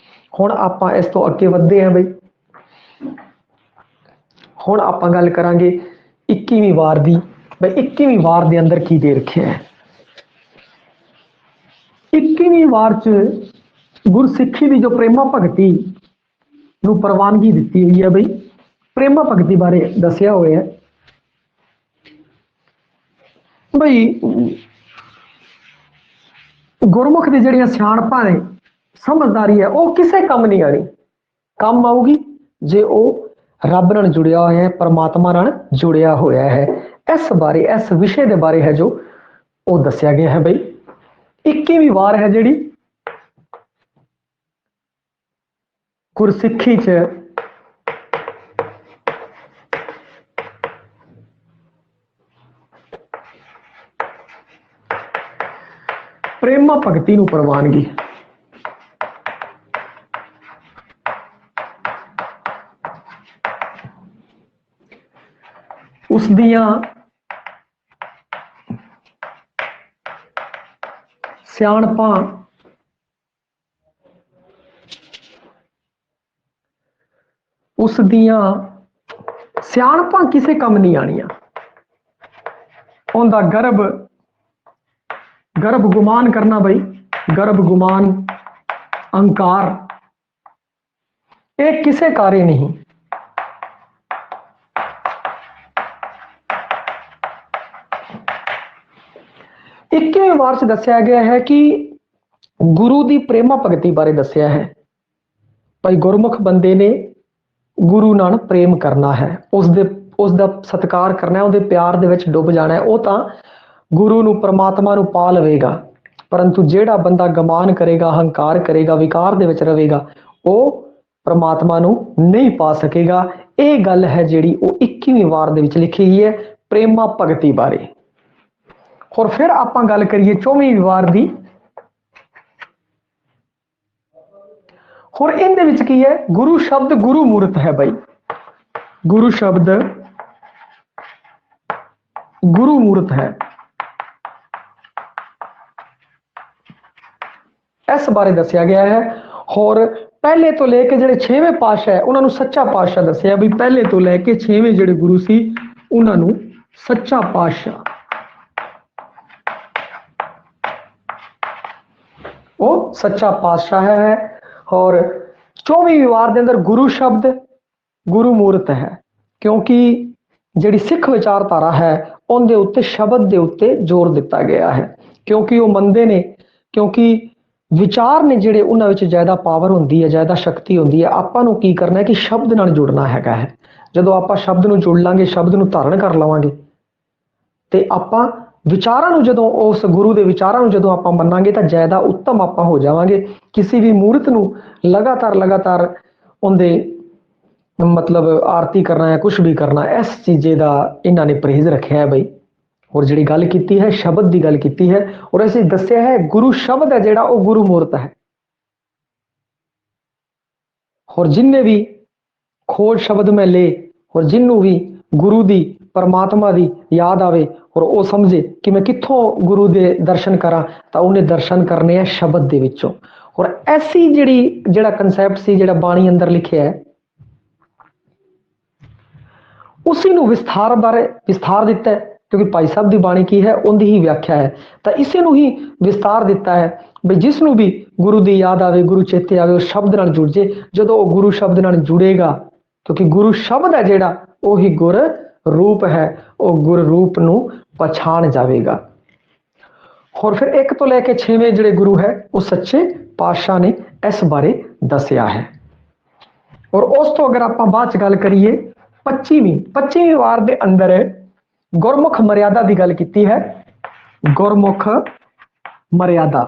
ਹੁਣ ਆਪਾਂ ਇਸ ਤੋਂ ਅੱਗੇ ਵਧਦੇ ਹਾਂ ਬਈ, ਹੁਣ ਆਪਾਂ ਗੱਲ ਕਰਾਂਗੇ 21ਵੀਂ ਵਾਰ ਦੀ। ਬਈ 21ਵੀਂ ਵਾਰ ਦੇ ਅੰਦਰ ਕੀ ਦੇ ਰੱਖਿਆ ਹੈ। 21ਵੀਂ ਵਾਰ ਚ ਗੁਰਸਿੱਖੀ ਦੀ ਜੋ ਪ੍ਰੇਮਾ ਭਗਤੀ ਨੂੰ ਪ੍ਰਵਾਨਗੀ ਦਿੱਤੀ ਹੋਈ ਹੈ। ਬਈ ਪ੍ਰੇਮਾ ਭਗਤੀ ਬਾਰੇ ਦੱਸਿਆ ਹੋਇਆ ਹੈ। ਬਈ ਗੁਰਮੁਖ ਦੀ ਜਿਹੜੀਆਂ ਸਿਆਣਪਾਂ ਨੇ, ਸਮਝਦਾਰੀ ਹੈ, ਉਹ ਕਿਸੇ ਕੰਮ ਨਹੀਂ ਆਣੀ। ਕੰਮ ਆਊਗੀ ਜੇ ਉਹ ਰੱਬ ਨਾਲ ਜੁੜਿਆ ਹੋਇਆ ਹੈ, ਪਰਮਾਤਮਾ ਨਾਲ ਜੁੜਿਆ ਹੋਇਆ ਹੈ। ਇਸ ਬਾਰੇ, ਇਸ ਵਿਸ਼ੇ ਦੇ ਬਾਰੇ ਹੈ ਜੋ ਉਹ ਦੱਸਿਆ ਗਿਆ ਹੈ। ਬਈ 21ਵੀਂ ਵਾਰ ਹੈ ਜਿਹੜੀ ਗੁਰਸਿੱਖੀ ਚ ਪ੍ਰੇਮਾ ਭਗਤੀ ਨੂੰ ਪ੍ਰਵਾਨਗੀ। ਉਸ ਦੀਆਂ ਸਿਆਣਪਾਂ ਉਸ ਦੀਆਂ ਸਿਆਣਪਾਂ ਕਿਸੇ ਕੰਮ ਨਹੀਂ ਆਣੀਆਂ। ਉਹਦਾ ਗਰਭ ਗੁਮਾਨ ਕਰਨਾ ਬਈ, ਗਰਭ ਗੁਮਾਨ ਅਹੰਕਾਰ ਇਹ ਕਿਸੇ ਕਾਰੇ ਨਹੀਂ। ਇੱਕੀਵੀਂ ਵਾਰ ਚ ਦੱਸਿਆ ਗਿਆ ਹੈ ਕਿ ਗੁਰੂ ਦੀ ਪ੍ਰੇਮਾ ਭਗਤੀ ਬਾਰੇ ਦੱਸਿਆ ਹੈ। ਭਾਈ ਗੁਰਮੁਖ ਬੰਦੇ ਨੇ ਗੁਰੂ ਨਾਲ ਪ੍ਰੇਮ ਕਰਨਾ ਹੈ, ਉਸਦਾ ਸਤਿਕਾਰ ਕਰਨਾ ਹੈ, ਉਹਦੇ ਪਿਆਰ ਦੇ ਵਿੱਚ ਡੁੱਬ ਜਾਣਾ ਹੈ। ਉਹ ਤਾਂ ਗੁਰੂ ਨੂੰ ਪਰਮਾਤਮਾ ਨੂੰ ਪਾ ਲਵੇਗਾ, ਪਰੰਤੂ ਜਿਹੜਾ ਬੰਦਾ ਗਮਾਨ ਕਰੇਗਾ, ਹੰਕਾਰ ਕਰੇਗਾ, ਵਿਕਾਰ ਦੇ ਵਿੱਚ ਰਵੇਗਾ, ਉਹ ਪਰਮਾਤਮਾ ਨੂੰ ਨਹੀਂ ਪਾ ਸਕੇਗਾ। ਇਹ ਗੱਲ ਹੈ ਜਿਹੜੀ ਉਹ 21ਵੀਂ ਵਾਰ ਦੇ ਵਿੱਚ ਲਿਖੀ ਗਈ ਹੈ ਪ੍ਰੇਮਾ ਭਗਤੀ ਬਾਰੇ। ਹੋਰ ਫਿਰ ਆਪਾਂ ਗੱਲ ਕਰੀਏ 24ਵੀਂ ਵਾਰ ਦੀ। ਹੋਰ ਇਹਦੇ ਵਿੱਚ ਕੀ ਹੈ? ਗੁਰੂ ਸ਼ਬਦ ਗੁਰੂ ਮੂਰਤ ਹੈ ਬਈ, ਗੁਰੂ ਸ਼ਬਦ ਗੁਰੂ ਮੂਰਤ ਹੈ। ਇਸ ਬਾਰੇ ਦੱਸਿਆ ਗਿਆ ਹੈ। ਹੋਰ ਪਹਿਲੇ ਤੋਂ ਲੈ ਕੇ ਜਿਹੜੇ 6ਵੇਂ ਪਾਤਸ਼ਾਹ ਹੈ ਉਹਨਾਂ ਨੂੰ ਸੱਚਾ ਪਾਤਸ਼ਾਹ ਦੱਸਿਆ ਵੀ ਪਹਿਲੇ ਤੋਂ ਲੈ ਕੇ 6ਵੇਂ ਜਿਹੜੇ ਗੁਰੂ ਸੀ ਉਹਨਾਂ ਨੂੰ ਸੱਚਾ ਪਾਤਸ਼ਾਹ, ਉਹ ਸੱਚਾ ਪਾਤਸ਼ਾਹ ਹੈ। और 24ਵੀਂ ਵਾਰ ਦੇ ਅੰਦਰ ਗੁਰੂ ਸ਼ਬਦ ਗੁਰੂ ਮੂਰਤ ਹੈ, ਕਿਉਂਕਿ ਜਿਹੜੀ ਸਿੱਖ ਵਿਚਾਰਧਾਰਾ ਹੈ ਉਹਦੇ ਉੱਤੇ ਸ਼ਬਦ ਦੇ ਉੱਤੇ ਜ਼ੋਰ ਦਿੱਤਾ ਗਿਆ ਹੈ, ਕਿਉਂਕਿ ਉਹ ਮੰਨਦੇ ਨੇ, ਕਿਉਂਕਿ ਵਿਚਾਰ ਨੇ ਜਿਹੜੇ ਉਹਨਾਂ ਵਿੱਚ ਜ਼ਿਆਦਾ ਪਾਵਰ ਹੁੰਦੀ ਹੈ, ਜ਼ਿਆਦਾ ਸ਼ਕਤੀ ਹੁੰਦੀ ਹੈ। ਆਪਾਂ ਨੂੰ ਕੀ ਕਰਨਾ ਹੈ ਕਿ ਸ਼ਬਦ ਨਾਲ ਜੁੜਨਾ ਹੈਗਾ ਹੈ। ਜਦੋਂ ਆਪਾਂ ਸ਼ਬਦ ਨੂੰ ਜੁੜ ਲਾਂਗੇ, ਸ਼ਬਦ ਨੂੰ ਧਾਰਨ ਕਰ ਲਵਾਂਗੇ ਤੇ ਆਪਾਂ ਵਿਚਾਰਾਂ ਨੂੰ, ਜਦੋਂ ਉਸ ਗੁਰੂ ਦੇ ਵਿਚਾਰਾਂ ਨੂੰ ਜਦੋਂ ਆਪਾਂ ਮੰਨਾਂਗੇ ਤਾਂ ਜ਼ਿਆਦਾ ਉੱਤਮ ਆਪਾਂ ਹੋ ਜਾਵਾਂਗੇ। ਕਿਸੇ ਵੀ ਮੂਰਤ ਨੂੰ ਲਗਾਤਾਰ ਉਹਦੇ ਮਤਲਬ ਆਰਤੀ ਕਰਨਾ ਹੈ, ਕੁਛ ਵੀ ਕਰਨਾ, ਇਸ ਚੀਜ਼ੇ ਦਾ ਇਹਨਾਂ ਨੇ ਪਰਹੇਜ਼ ਰੱਖਿਆ ਹੈ ਬਈ। ਔਰ ਜਿਹੜੀ ਗੱਲ ਕੀਤੀ ਹੈ ਸ਼ਬਦ ਦੀ ਗੱਲ ਕੀਤੀ ਹੈ, ਔਰ ਅਸੀਂ ਦੱਸਿਆ ਹੈ ਗੁਰੂ ਸ਼ਬਦ ਹੈ ਜਿਹੜਾ ਉਹ ਗੁਰੂ ਮੂਰਤ ਹੈ। ਔਰ ਜਿੰਨੇ ਵੀ ਖੋਜ ਸ਼ਬਦ ਮੈਂ ਲੇ, ਔਰ ਜਿਹਨੂੰ ਵੀ ਗੁਰੂ ਦੀ ਪਰਮਾਤਮਾ ਦੀ ਯਾਦ ਆਵੇ ਔਰ ਉਹ ਸਮਝੇ ਕਿ ਮੈਂ ਕਿੱਥੋਂ ਗੁਰੂ ਦੇ ਦਰਸ਼ਨ ਕਰਾਂ, ਤਾਂ ਉਹਨੇ ਦਰਸ਼ਨ ਕਰਨੇ ਆ ਸ਼ਬਦ ਦੇ ਵਿੱਚੋਂ। ਔਰ ਐਸੀ ਜਿਹੜਾ ਕਨਸੈਪਟ ਸੀ, ਜਿਹੜਾ ਬਾਣੀ ਅੰਦਰ ਲਿਖਿਆ ਹੈ, ਉਸੇ ਨੂੰ ਵਿਸਥਾਰ ਦਿੱਤਾ ਹੈ, ਕਿਉਂਕਿ ਭਾਈ ਸਾਹਿਬ ਦੀ ਬਾਣੀ ਕੀ ਹੈ ਉਹਦੀ ਹੀ ਵਿਆਖਿਆ ਹੈ, ਤਾਂ ਇਸੇ ਨੂੰ ਹੀ ਵਿਸਤਾਰ ਦਿੱਤਾ ਹੈ ਬਈ ਜਿਸ ਨੂੰ ਵੀ ਗੁਰੂ ਦੀ ਯਾਦ ਆਵੇ, ਗੁਰੂ ਚੇਤੇ ਆਵੇ, ਉਹ ਸ਼ਬਦ ਨਾਲ ਜੁੜ ਜੇ। ਜਦੋਂ ਉਹ ਗੁਰੂ ਸ਼ਬਦ ਨਾਲ ਜੁੜੇਗਾ, ਕਿਉਂਕਿ ਗੁਰੂ ਸ਼ਬਦ ਹੈ ਜਿਹੜਾ ਉਹੀ ਗੁਰ ਰੂਪ ਹੈ, ਉਹ ਗੁਰ ਰੂਪ ਨੂੰ ਪਛਾਣ ਜਾਵੇਗਾ। ਹੋਰ ਫਿਰ 1 ਤੋਂ ਲੈ ਕੇ 6ਵੇਂ ਜਿਹੜੇ ਗੁਰੂ ਹੈ ਉਹ ਸੱਚੇ ਪਾਤਸ਼ਾਹ ਨੇ ਇਸ ਬਾਰੇ ਦੱਸਿਆ ਹੈ। ਔਰ ਉਸ ਤੋਂ ਅਗਰ ਆਪਾਂ ਬਾਅਦ ਚ ਗੱਲ ਕਰੀਏ 25ਵੀਂ ਵਾਰ ਦੇ ਅੰਦਰ ਗੁਰਮੁਖ ਮਰਿਆਦਾ ਦੀ ਗੱਲ ਕੀਤੀ ਹੈ। ਗੁਰਮੁਖ ਮਰਿਆਦਾ,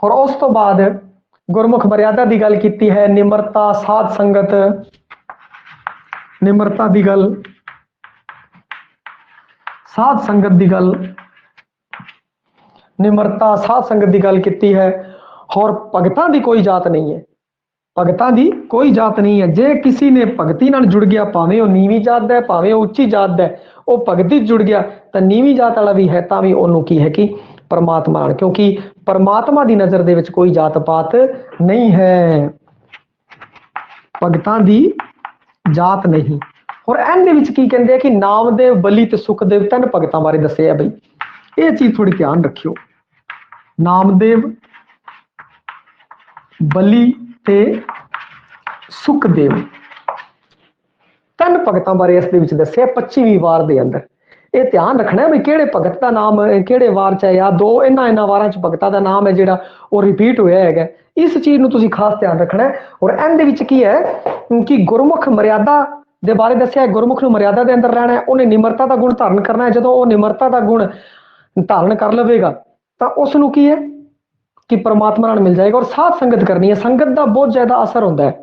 ਔਰ ਉਸ ਤੋਂ ਬਾਅਦ ਗੁਰਮੁਖ ਮਰਿਆਦਾ ਦੀ ਗੱਲ ਕੀਤੀ ਹੈ। ਨਿਮਰਤਾ, ਸਾਧ ਸੰਗਤ, ਨਿਮਰਤਾ ਦੀ ਗੱਲ, ਸਾਧ ਸੰਗਤ ਦੀ ਗੱਲ, ਨਿਮਰਤਾ ਸਾਧ ਸੰਗਤ ਦੀ ਗੱਲ ਕੀਤੀ ਹੈ। ਔਰ ਭਗਤਾਂ ਦੀ ਕੋਈ ਜਾਤ ਨਹੀਂ ਹੈ, ਭਗਤਾਂ ਦੀ ਕੋਈ ਜਾਤ ਨਹੀਂ ਹੈ। ਜੇ ਕਿਸੇ ਨੇ ਭਗਤੀ ਨਾਲ ਜੁੜ ਗਿਆ, ਭਾਵੇਂ ਉਹ ਨੀਵੀਂ ਜਾਤ ਦਾ ਹੈ, ਭਾਵੇਂ ਉਹ ਉੱਚੀ ਜਾਤ ਦਾ ਹੈ, ਉਹ ਭਗਤੀ ਜੁੜ ਗਿਆ ਤਾਂ ਨੀਵੀਂ ਜਾਤ ਵਾਲਾ ਵੀ ਹੈ ਤਾਂ ਵੀ ਉਹਨੂੰ ਕੀ ਹੈ ਕਿ ਪਰਮਾਤਮਾ ਨਾਲ, ਕਿਉਂਕਿ ਪਰਮਾਤਮਾ ਦੀ ਨਜ਼ਰ ਦੇ ਵਿੱਚ ਕੋਈ ਜਾਤ ਪਾਤ ਨਹੀਂ ਹੈ, ਭਗਤਾਂ ਦੀ ਜਾਤ ਨਹੀਂ। ਔਰ ਇਹਦੇ ਵਿੱਚ ਕੀ ਕਹਿੰਦੇ ਆ ਕਿ ਨਾਮਦੇਵ, ਬਲੀ ਤੇ ਸੁਖਦੇਵ 3 ਭਗਤਾਂ ਬਾਰੇ ਦੱਸਿਆ ਬਈ। ਇਹ ਚੀਜ਼ ਥੋੜੀ ਧਿਆਨ ਰੱਖਿਓ। ਨਾਮਦੇਵ, ਬਲੀ ਤੇ ਸੁਖਦੇਵ 3 ਭਗਤਾਂ ਬਾਰੇ ਇਸ ਦੇ ਵਿੱਚ ਦੱਸਿਆ 25ਵੀਂ ਵਾਰ ਦੇ ਅੰਦਰ। ਇਹ ਧਿਆਨ ਰੱਖਣਾ ਵੀ ਕਿਹੜੇ ਭਗਤ ਦਾ ਨਾਮ ਕਿਹੜੇ ਵਾਰ ਚ ਹੈ, ਜਾਂ ਦੋ ਇਹਨਾਂ ਵਾਰਾਂ ਚ ਭਗਤਾਂ ਦਾ ਨਾਮ ਹੈ ਜਿਹੜਾ ਉਹ ਰਿਪੀਟ ਹੋਇਆ ਹੈਗਾ। ਇਸ ਚੀਜ਼ ਨੂੰ ਤੁਸੀਂ ਖਾਸ ਧਿਆਨ ਰੱਖਣਾ ਹੈ। ਔਰ ਇਹਦੇ ਵਿੱਚ ਕੀ ਹੈ ਕਿ ਗੁਰਮੁਖ ਮਰਿਆਦਾ ਦੇ ਬਾਰੇ ਦੱਸਿਆ। ਗੁਰਮੁਖ ਨੂੰ ਮਰਿਆਦਾ ਦੇ ਅੰਦਰ ਰਹਿਣਾ ਹੈ, ਉਹਨੇ ਨਿਮਰਤਾ ਦਾ ਗੁਣ ਧਾਰਨ ਕਰਨਾ ਹੈ। ਜਦੋਂ ਉਹ ਨਿਮਰਤਾ ਦਾ ਗੁਣ ਧਾਰਨ ਕਰ ਲਵੇਗਾ ਤਾਂ ਉਸ ਨੂੰ ਕੀ ਹੈ ਕਿ ਪਰਮਾਤਮਾ ਨਾਲ ਮਿਲ ਜਾਏਗਾ। ਔਰ ਸਾਧ ਸੰਗਤ ਕਰਨੀ ਹੈ। ਸੰਗਤ ਦਾ ਬਹੁਤ ਜ਼ਿਆਦਾ ਅਸਰ ਹੁੰਦਾ ਹੈ।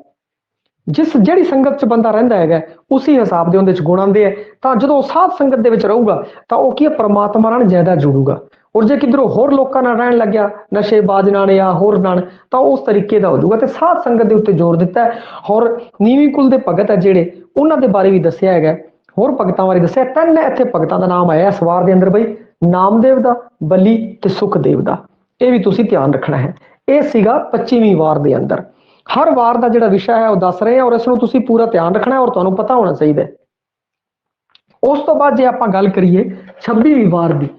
ਜਿਹੜੀ ਸੰਗਤ ਚ ਬੰਦਾ ਰਹਿੰਦਾ ਹੈਗਾ ਉਸੇ ਹਿਸਾਬ ਦੇ ਉਹਦੇ ਚ ਗੁਣ ਆਉਂਦੇ ਹੈ। ਤਾਂ ਜਦੋਂ ਉਹ ਸਾਧ ਸੰਗਤ ਦੇ ਵਿੱਚ ਰਹੂਗਾ ਤਾਂ ਉਹ ਕੀ ਹੈ ਪਰਮਾਤਮਾ ਨਾਲ ਜ਼ਿਆਦਾ ਜੁੜੂਗਾ। ਔਰ ਜੇ ਕਿਧਰੋਂ ਹੋਰ ਲੋਕਾਂ ਨਾਲ ਰਹਿਣ ਲੱਗਿਆ, ਨਸ਼ੇਬਾਜ਼ ਨਾਲ ਜਾਂ ਹੋਰ ਨਾਲ, ਤਾਂ ਉਸ ਤਰੀਕੇ ਦਾ ਹੋ ਜਾਊਗਾ। ਤੇ ਸਾਧ ਸੰਗਤ ਦੇ ਉੱਤੇ ਜ਼ੋਰ ਦਿੱਤਾ ਹੈ। ਔਰ ਨੀਵੀਂ ਕੁਲ ਦੇ ਭਗਤ ਹੈ ਜਿਹੜੇ, ਉਹਨਾਂ ਦੇ ਬਾਰੇ ਵੀ ਦੱਸਿਆ ਹੈਗਾ। होर भगतां बारे दस्सिया। तीन इत्थे भगतां दा नाम आया इस वार दे अंदर बई, नामदेव दा, बली ते सुखदेव दा। ये भी तुसीं ध्यान रखना है। ये सीगा 25वीं वार दे अंदर। हर वार का जिहड़ा विषय है वह दस रहे हैं और इसनूं तुसीं पूरा ध्यान रखना है और तुहानूं पता होना चाहिए। उस तो बाद जे आपां गल करिए 26वीं वार की,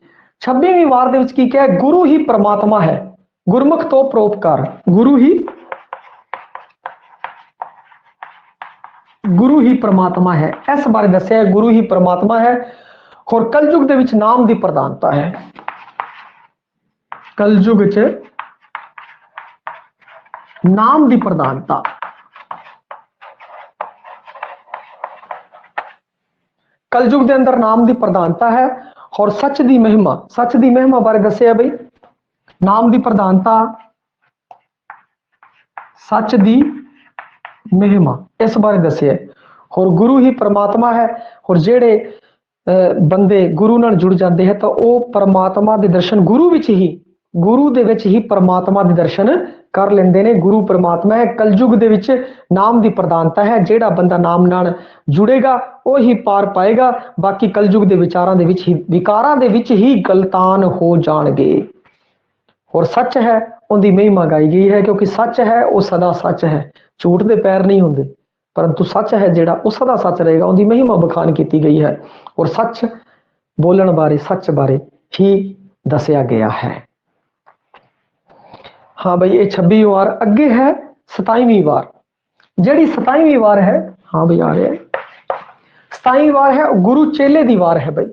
26वीं वार दे विच की क्या है, गुरु ही परमात्मा है, गुरमुख तो परोपकार। गुरु ही परमात्मा है, इस बारे दस्सिया है गुरु ही परमात्मा है। और कलयुग दे विच नाम की प्रधानता है। कलयुग च नाम की प्रधानता, कलयुग के अंदर नाम की प्रधानता है। और सच की महिमा, सच की महिमा बारे दस्सिया बई, नाम की प्रधानता, सच की महिमा, इस बारे दस्सिया। और गुरु ही परमात्मा है। और जेड़े बंदे गुरु नाल जुड़ जाते हैं तो वो परमात्मा के दर्शन गुरु विच ही, गुरु दे विच ही परमात्मा के दर्शन कर लेंदे ने। गुरु परमात्मा है। कलयुग दे विच नाम की प्रधानता है। जेड़ा बंदा नाम नाल जुड़ेगा वो ही पार पाएगा। बाकी कलयुग के विचारां दे विच ही, विकारां दे विच ही गलतान हो जाणगे। और सच है उनकी महिमा गाई गई है, क्योंकि सच है वो सदा सच है, झूठ के पैर नहीं होंगे, परंतु सच है जेड़ा वो सदा सच रहेगा, उनकी महिमा बखान की गई है। और सच बोलण बारे, सच बारे ही दसिया गया है। हाँ भाई, ये 26वीं वार अगे है 27वीं वार। जेड़ी 27वीं वार है, हाँ भाई आ रहा है, 27वीं वार है गुरु चेले दी वार है भाई।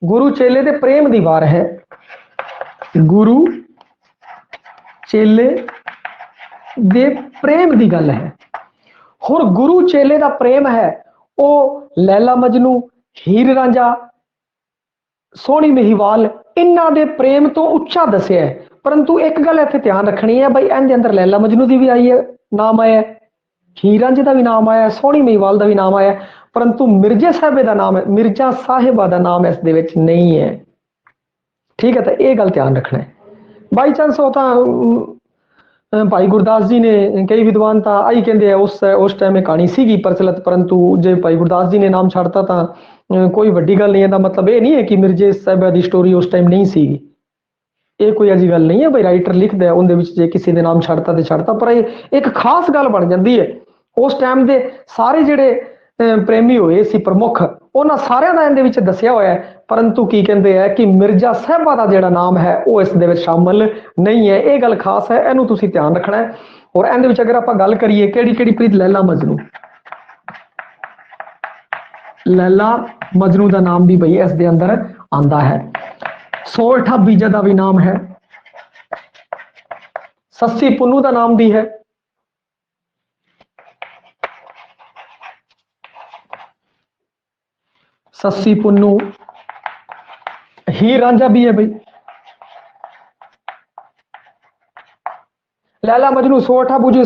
गुरु चेले दे प्रेम दी वार है। गुरु चेले दे प्रेम दी गल है। और गुरु चेले दा प्रेम है वो लैला मजनू, हीर रांझा, सोहनी महिवाल, इन्हां दे प्रेम तो उच्चा दसिया है। परंतु एक गल इत्थे ध्यान रखनी है भाई, इहदे अंदर लैला मजनू दी भी आई है, नाम आया है, हीर रांझे का भी नाम आया, सोहनी महिवाल का भी नाम आया, परंतु मिर्जे साहिबे का नाम है, मिर्जा साहिबा का नाम इस दे विच नहीं है। ठीक है, तो यह गल ध्यान रखना है। बाई चांस हो भाई गुरदास जी ने, कई विद्वान तो आई कहते उस टाइम में कहानी सी प्रचलित, परंतु जो भाई गुरदास जी ने नाम छाड़ता तो कोई वड्डी गल नहीं है। मतलब ये नहीं है कि मिर्जे साहिबा की स्टोरी उस टाइम नहीं सी, ये कोई अजी गल नहीं है भाई, राइटर लिखता है उनके जे किसी ने नाम छाड़ता तो छाड़ता, पर एक खास गल बन जाती है। उस टाइम के सारे जेडे प्रेमी होए सी प्रमुख, उन्होंने सारिਆਂ ਦਾ ਇਹਦੇ ਵਿੱਚ ਦੱਸਿਆ ਹੋਇਆ है, परंतु की कहते हैं कि मिर्जा साहिबा का ਜਿਹੜਾ नाम है वो इस दे ਵਿੱਚ शामिल नहीं है। ये गल खास है, ਇਹਨੂੰ ਤੁਸੀਂ ध्यान रखना है। और ਇਹਦੇ ਵਿੱਚ अगर आप गल करिए ਕਿਹੜੀ ਕਿਹੜੀ प्रीत, लैला मजनू, लैला मजनू का नाम भी भाई इस दे अंदर आंदा है। सोरठा बीजा का भी नाम है, सस्सी पुन्नू का नाम भी है, सस्सी पुन्नू, हीर रांझा भी है भाई, लैला मजनू, सोरठा बूझू,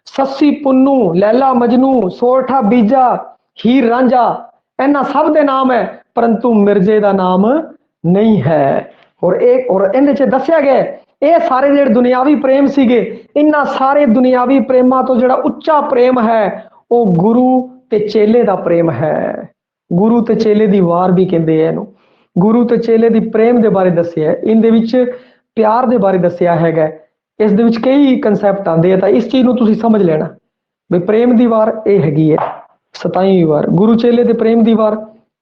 सस्सी पुन्नू, लैला मजनू, सोरठा बीजा, हीर रांझा, इन्हां सब दे नाम है, परंतु मिर्जे का नाम नहीं है। और एक और इहदे च दस्सिया गया ये सारे जेडे दुनियावी प्रेम सीगे, इन्हां सारे दुनियावी प्रेमां तो जेड़ा उच्चा प्रेम है वो गुरु ते चेले का प्रेम है। गुरु ते चेले की वार भी कहते हैं इहनूं। गुरु ते चेले की प्रेम के बारे दस्सिया है, इहदे विच प्यार के बारे दस्सिया है। इस दे विच कई कंसैप्ट आते हैं, तो इस चीज़ को तुसीं समझ लेना भी प्रेम की वार ये हैगी है 27वीं वार। गुरु चेले के प्रेम की वार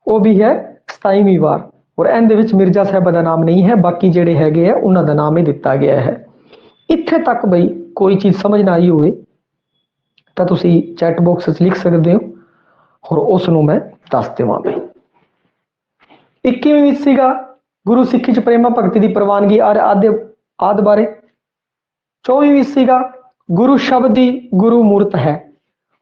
वो भी है 27वीं वार। और इहदे विच मिर्जा साहिबा का नाम नहीं है, बाकी जेडे हैगे है उन्हां दा नाम ही दिता गया है। इत्थे तक बई कोई चीज़ समझ ना आई होवे तो तुसीं चैट बॉक्स लिख सकते हो और उसनूं मैं दस देवां बई। 21वीं विच सीगा गुरु सिੱਖੀ च प्रेमा भगती की प्रवानगी आदि बारे। 24वीं विच सीगा गुरु शब्द ही गुरु मूर्त है।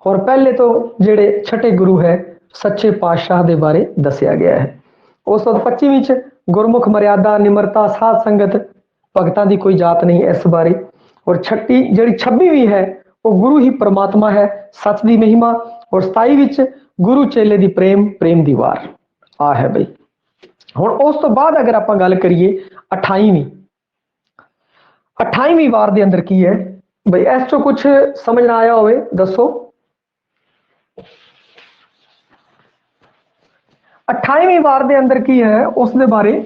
और पहले तो जेडे छठे गुरु है सच्चे पातशाह के बारे दसिया गया है। उस तो 25वीं च गुरमुख मर्यादा, निमरता, साध संगत, भगतां की कोई जात नहीं इस बारे। और छठी जी 26वीं है वो गुरु ही परमात्मा है, सच की महिमा। और 27वीं गुरु चेले की प्रेम की वार आ है बई। हुण उस तो बाद अगर आप गल करिए 28वीं वार के अंदर की है बई, इस चो कुछ समझ ना आया होवे दसो। 28ਵੀਂ ਵਾਰ ਦੇ ਅੰਦਰ ਕੀ ਹੈ ਉਸ ਦੇ ਬਾਰੇ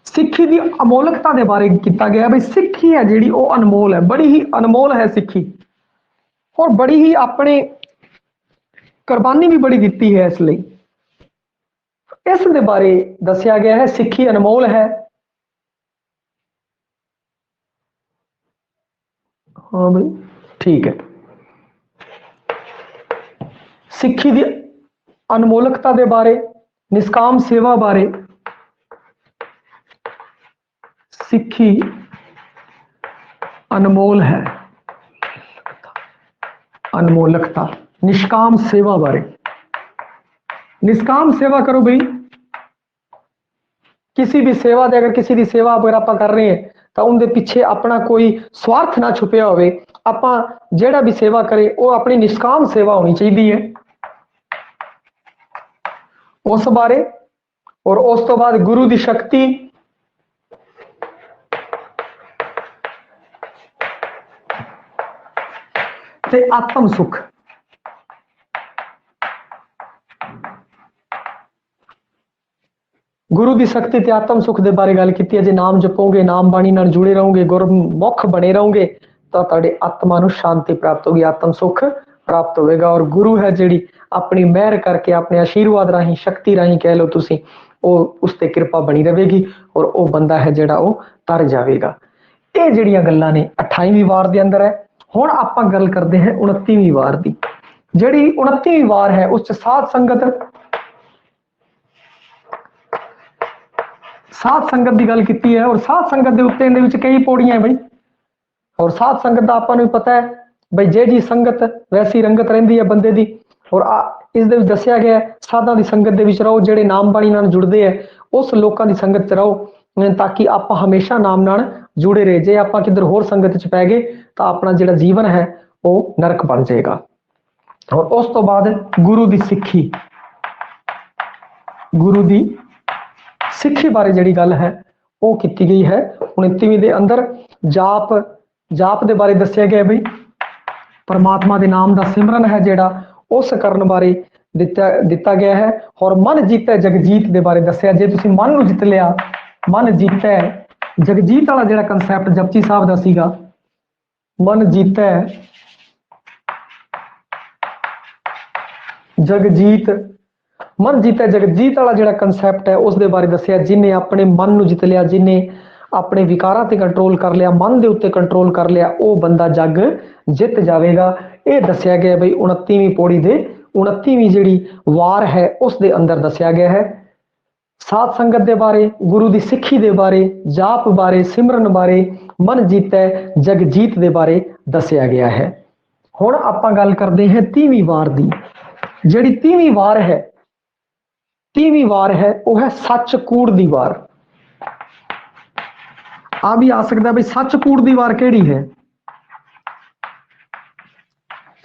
ਸਿੱਖੀ ਦੀ ਅਮੋਲਕਤਾ ਦੇ ਬਾਰੇ ਕੀਤਾ ਗਿਆ ਬਈ ਸਿੱਖੀ ਹੈ ਜਿਹੜੀ ਉਹ ਅਨਮੋਲ ਹੈ, ਬੜੀ ਹੀ ਅਨਮੋਲ ਹੈ ਸਿੱਖੀ, ਔਰ ਬੜੀ ਹੀ ਆਪਣੇ ਕੁਰਬਾਨੀ ਵੀ ਬੜੀ ਦਿੱਤੀ ਹੈ ਇਸ ਲਈ। ਇਸ ਦੇ ਬਾਰੇ ਦੱਸਿਆ ਗਿਆ ਹੈ ਸਿੱਖੀ ਅਨਮੋਲ ਹੈ। ਹਾਂ ਬਈ ਠੀਕ ਹੈ। ਸਿੱਖੀ ਦੀ ਅਨਮੋਲਕਤਾ ਦੇ ਬਾਰੇ, ਨਿਸ਼ਕਾਮ ਸੇਵਾ ਬਾਰੇ, ਸਿੱਖੀ ਅਨਮੋਲ ਹੈ, ਅਨਮੋਲਕਤਾ, ਨਿਸ਼ਕਾਮ ਸੇਵਾ ਬਾਰੇ। ਨਿਸ਼ਕਾਮ ਸੇਵਾ करो भाई, किसी भी सेवा दे अगर किसी की सेवा अगर आप कर रहे हैं तो उनके पीछे अपना कोई स्वार्थ ना छुपिया होवे। आप जेड़ा भी सेवा करे वो अपनी निष्काम सेवा होनी चाहिए है उस बारे। और उस तो बाद गुरु की शक्ति, ते आत्म सुख, गुरु की शक्ति ते आत्म सुख के बारे गल की है। जे नाम जपोगे, नाम बाणी नाल जुड़े रहोगे, गुरमुख बने रहोगे तो तुहाडी आत्मा नूं शांति प्राप्त होगी, आत्म सुख प्राप्त होगा। और गुरु है जिहड़ी अपनी मेहर करके अपने आशीर्वाद राही, शक्ति राही कह लो तुसी, उस ते कृपा बनी रहेगी और वो बंदा है जिहड़ा वो तर जाएगा। ये जिहड़ियां गल्लां ने 28ਵੀਂ वार दे अंदर है। हुण आपां गल करदे हैं 29ਵੀਂ वार दी। जिहड़ी 29ਵੀਂ वार है उस च साध संगत, साध संगत की गल की है। और साध संगत के उत्ते इहदे विच कई पौड़ियां है बई। और साध संगत का आपां नूं पता है बई जे जी संगत वैसी रंगत रहिंदी है बंदे दी। और इस दे विच दस्सिया गया साधां दी संगत दे विच रहो, जिहड़े नाम बाणी नाल जुड़दे है उस लोकां दी संगत च रहो ताकि आप हमेशा नाम नाल जुड़े रहे। जे आप किधर होर संगत च पै गए तो अपना जिहड़ा जीवन है वो नरक बन जाएगा। और उस तो बाद गुरु की सिक्खी, गुरु की सिक्खी बारे जिहड़ी गल है वो की गई है 29ਵੀਂ दे अंदर। जाप, जाप दे बारे दस्सिया गया बई परमात्मा के नाम का सिमरन है जिहड़ा उस करन बारे दिता गया है। और मन जीता जगजीत के बारे दस्सिया। जे तुसीं मन नूं जित लिया, मन जीता जगजीत वाला जिहड़ा कंसैप्ट जपजी साहब दा सीगा, मन जीता जगजीत, मन जीता जगजीत वाला जिहड़ा कंसैप्ट है उस दे बारे दस्सिया। जिन्हें अपने मन नूं जित लिया, जिन्हें अपने विकारां ते कंट्रोल कर लिया, मन दे उत्ते कंट्रोल कर लिया, वो बंदा जग जित जाएगा। ये दस्सिया गया बई 29ਵੀਂ पौड़ी दे 29ਵੀਂ जिहड़ी वार है उस दे अंदर दस्सिया गया है। साध संगत के बारे, गुरु की सिक्खी के बारे, जाप बारे, सिमरन बारे, मन जीता जगजीत के बारे दस्सिया गया है। हुण आपां गल करते हैं 30ਵੀਂ वार की। जिहड़ी 30ਵੀਂ वार है, 30ਵੀਂ वार है वह है सच कूड़ दी वार। आ भी आ सकता है भाई सच कूड़ दी वार केड़ी है,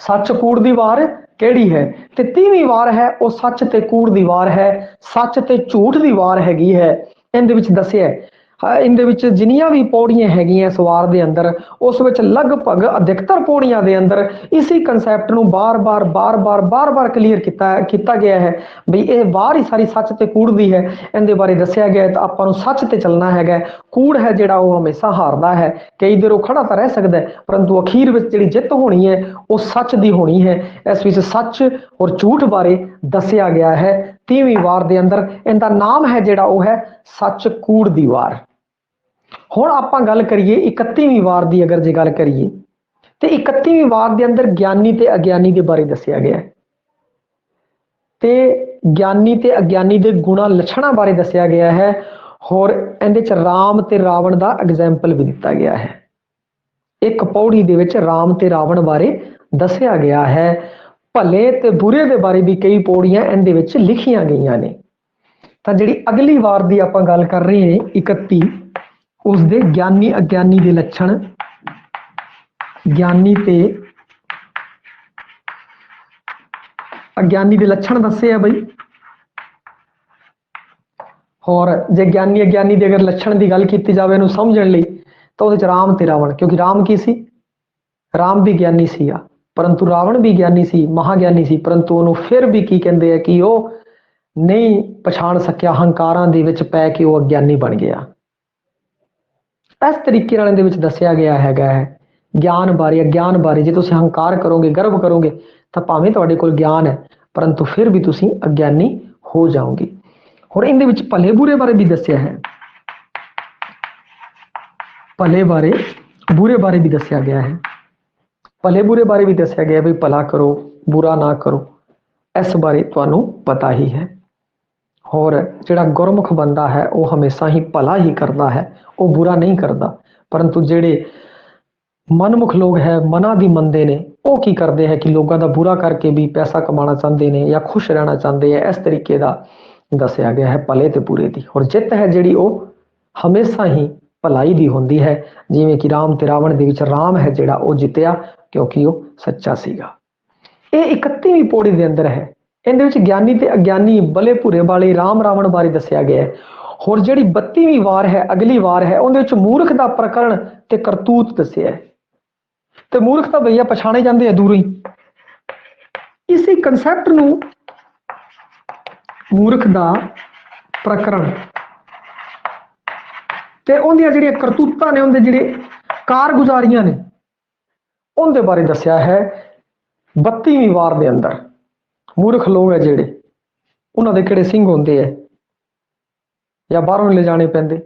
सच कूड़ दी वार केड़ी है। ते 30ਵੀਂ वार है वो सच ते कूड़ दी वार है, सच ते झूठ दी वार हैगी है। इहदे विच दस्सिया इहदे विच जिन्नियां भी पौड़ियां हैगियां इस वार दे अंदर उस विच लगभग अधिकतर पौड़ियां दे अंदर इसी कंसैप्ट नूं बार बार क्लीयर किया गया है बई ये वार ही सारी सच ते कूड़ दी है। इहदे बारे दस्सिया गया तो आपां नूं सच ते चलना हैगा। कूड़ है जिहड़ा वो हमेशा हारदा है, कई देर वो खड़ा तो रह सकदा है परंतु अखीर विच जिहड़ी जित होनी है वो सच दी होनी है। इस विच सच और झूठ बारे दस्सिया गया है 30ਵੀਂ वार दे अंदर। इहदा नाम है जिहड़ा वो है सच कूड़ दी वार। हुण आपां गल करिए 31ਵੀਂ वार की। अगर जे गल करिए तो 31ਵੀਂ वार के अंदर ज्ञानी ते अज्ञानी के बारे दस्सिया गया है ते ज्ञानी ते अज्ञानी के गुणा लक्षणा बारे दस्सिया गया है। और इहदे च राम ते रावण का एग्जाम्पल भी दिता गया है। एक पौड़ी दे विच राम ते रावण बारे दस्सिया गया है। भले ते बुरे दे बारे भी कई पौड़ियां इहदे विच लिखियां गईयां ने। तां जिहड़ी अगली वार की आपां गल कर रहे हैं 31, उस दे ज्ञानी अज्ञानी के लक्षण, ज्ञानी ते अज्ञानी के लक्षण दस्से है बई। और जे ज्ञानी अज्ञानी के अगर लक्षण की गल की जाए इहनूं समझण लई तो उहदे च राम ते रावण, क्योंकि राम की सी, राम भी ज्ञानी सी परंतु रावण भी ज्ञानी सी, महाज्ञानी सी, परंतु उन्होंने फिर भी की कहते हैं कि वो नहीं ਪਛਾਣ ਸਕਿਆ, ਹੰਕਾਰਾਂ ਦੇ ਵਿੱਚ ਪੈ ਕੇ ਉਹ ਅਗਿਆਨੀ ਬਣ ਗਿਆ। ਇਸ ਤਰੀਕੇ ਨਾਲ ਇਹਦੇ ਵਿੱਚ ਦੱਸਿਆ ਗਿਆ ਹੈਗਾ ਹੈ ਗਿਆਨ ਬਾਰੇ, ਅਗਿਆਨ ਬਾਰੇ। ਜੇ ਤੁਸੀਂ ਹੰਕਾਰ ਕਰੋਗੇ, ਗਰਵ ਕਰੋਗੇ ਤਾਂ ਭਾਵੇਂ ਤੁਹਾਡੇ ਕੋਲ ਗਿਆਨ ਹੈ ਪਰੰਤੂ ਫਿਰ ਵੀ ਤੁਸੀਂ ਅਗਿਆਨੀ ਹੋ ਜਾਓਗੇ। ਹੁਣ ਇਹਦੇ ਵਿੱਚ ਭਲੇ ਬੁਰੇ ਬਾਰੇ ਵੀ ਦੱਸਿਆ ਹੈ, ਭਲੇ ਬਾਰੇ ਬੁਰੇ ਬਾਰੇ ਵੀ ਦੱਸਿਆ ਗਿਆ ਹੈ। ਭਲੇ ਬੁਰੇ ਬਾਰੇ ਵੀ ਦੱਸਿਆ ਗਿਆ ਵੀ ਭਲਾ ਕਰੋ ਬੁਰਾ ਨਾ ਕਰੋ, ਇਸ ਬਾਰੇ ਤੁਹਾਨੂੰ ਪਤਾ ਹੀ ਹੈ। ਹੋਰ ਜਿਹੜਾ ਗੁਰਮੁਖ ਬੰਦਾ ਹੈ ਉਹ ਹਮੇਸ਼ਾ ਹੀ ਭਲਾ ਹੀ ਕਰਦਾ ਹੈ, ਉਹ ਬੁਰਾ ਨਹੀਂ ਕਰਦਾ। ਪਰੰਤੂ ਜਿਹੜੇ ਮਨਮੁਖ ਲੋਕ ਹੈ, ਮਨਾਂ ਦੀ ਮੰਨਦੇ ਨੇ, ਉਹ ਕੀ ਕਰਦੇ ਹੈ ਕਿ ਲੋਕਾਂ ਦਾ ਬੁਰਾ ਕਰਕੇ ਵੀ ਪੈਸਾ ਕਮਾਉਣਾ ਚਾਹੁੰਦੇ ਨੇ ਜਾਂ ਖੁਸ਼ ਰਹਿਣਾ ਚਾਹੁੰਦੇ ਹੈ। ਇਸ ਤਰੀਕੇ ਦਾ ਦੱਸਿਆ ਗਿਆ ਹੈ ਭਲੇ ਤੇ ਬੁਰੇ ਦੀ। ਔਰ ਜਿੱਤ ਹੈ ਜਿਹੜੀ ਉਹ ਹਮੇਸ਼ਾ ਹੀ ਭਲਾਈ ਦੀ ਹੁੰਦੀ ਹੈ। ਜਿਵੇਂ ਕਿ ਰਾਮ ਤੇ ਰਾਵਣ ਦੇ ਵਿੱਚ ਰਾਮ ਹੈ ਜਿਹੜਾ ਉਹ ਜਿੱਤਿਆ ਕਿਉਂਕਿ ਉਹ ਸੱਚਾ ਸੀਗਾ। ਇਹ 31ਵੀਂ ਪੌੜੀ ਦੇ ਅੰਦਰ ਹੈ। ਇਹਦੇ ਵਿੱਚ ਗਿਆਨੀ ਤੇ ਅਗਿਆਨੀ, ਭਲੇ ਭੁਰੇ ਵਾਲੇ, ਰਾਮ ਰਾਵਣ ਬਾਰੇ ਦੱਸਿਆ ਗਿਆ ਹੈ। ਹੋਰ ਜਿਹੜੀ 32ਵੀਂ ਵਾਰ ਹੈ, ਅਗਲੀ ਵਾਰ ਹੈ, ਉਹਦੇ ਵਿੱਚ ਮੂਰਖ ਦਾ ਪ੍ਰਕਰਣ ਤੇ ਕਰਤੂਤ ਦੱਸਿਆ ਹੈ। ਤੇ ਮੂਰਖ ਤਾਂ ਭਈਆ ਪਛਾਣੇ ਜਾਂਦੇ ਆ ਦੂਰੋਂ ਹੀ। ਇਸੇ ਕਨਸੈਪਟ ਨੂੰ ਮੂਰਖ ਦਾ ਪ੍ਰਕਰਣ ਤੇ ਉਹਦੀਆਂ ਜਿਹੜੀਆਂ ਕਰਤੂਤਾਂ ਨੇ, ਉਹਦੇ ਜਿਹੜੇ ਕਾਰਗੁਜ਼ਾਰੀਆਂ ਨੇ, ਉਹਦੇ ਬਾਰੇ ਦੱਸਿਆ ਹੈ 32ਵੀਂ ਵਾਰ ਦੇ ਅੰਦਰ। ਮੂਰਖ ਲੋਕ ਹੈ ਜਿਹੜੇ, ਉਹਨਾਂ ਦੇ ਕਿਹੜੇ ਸਿੰਘ ਹੁੰਦੇ ਹੈ ਜਾਂ ਬਾਹਰੋਂ ਲੈ ਜਾਣੇ ਪੈਂਦੇ,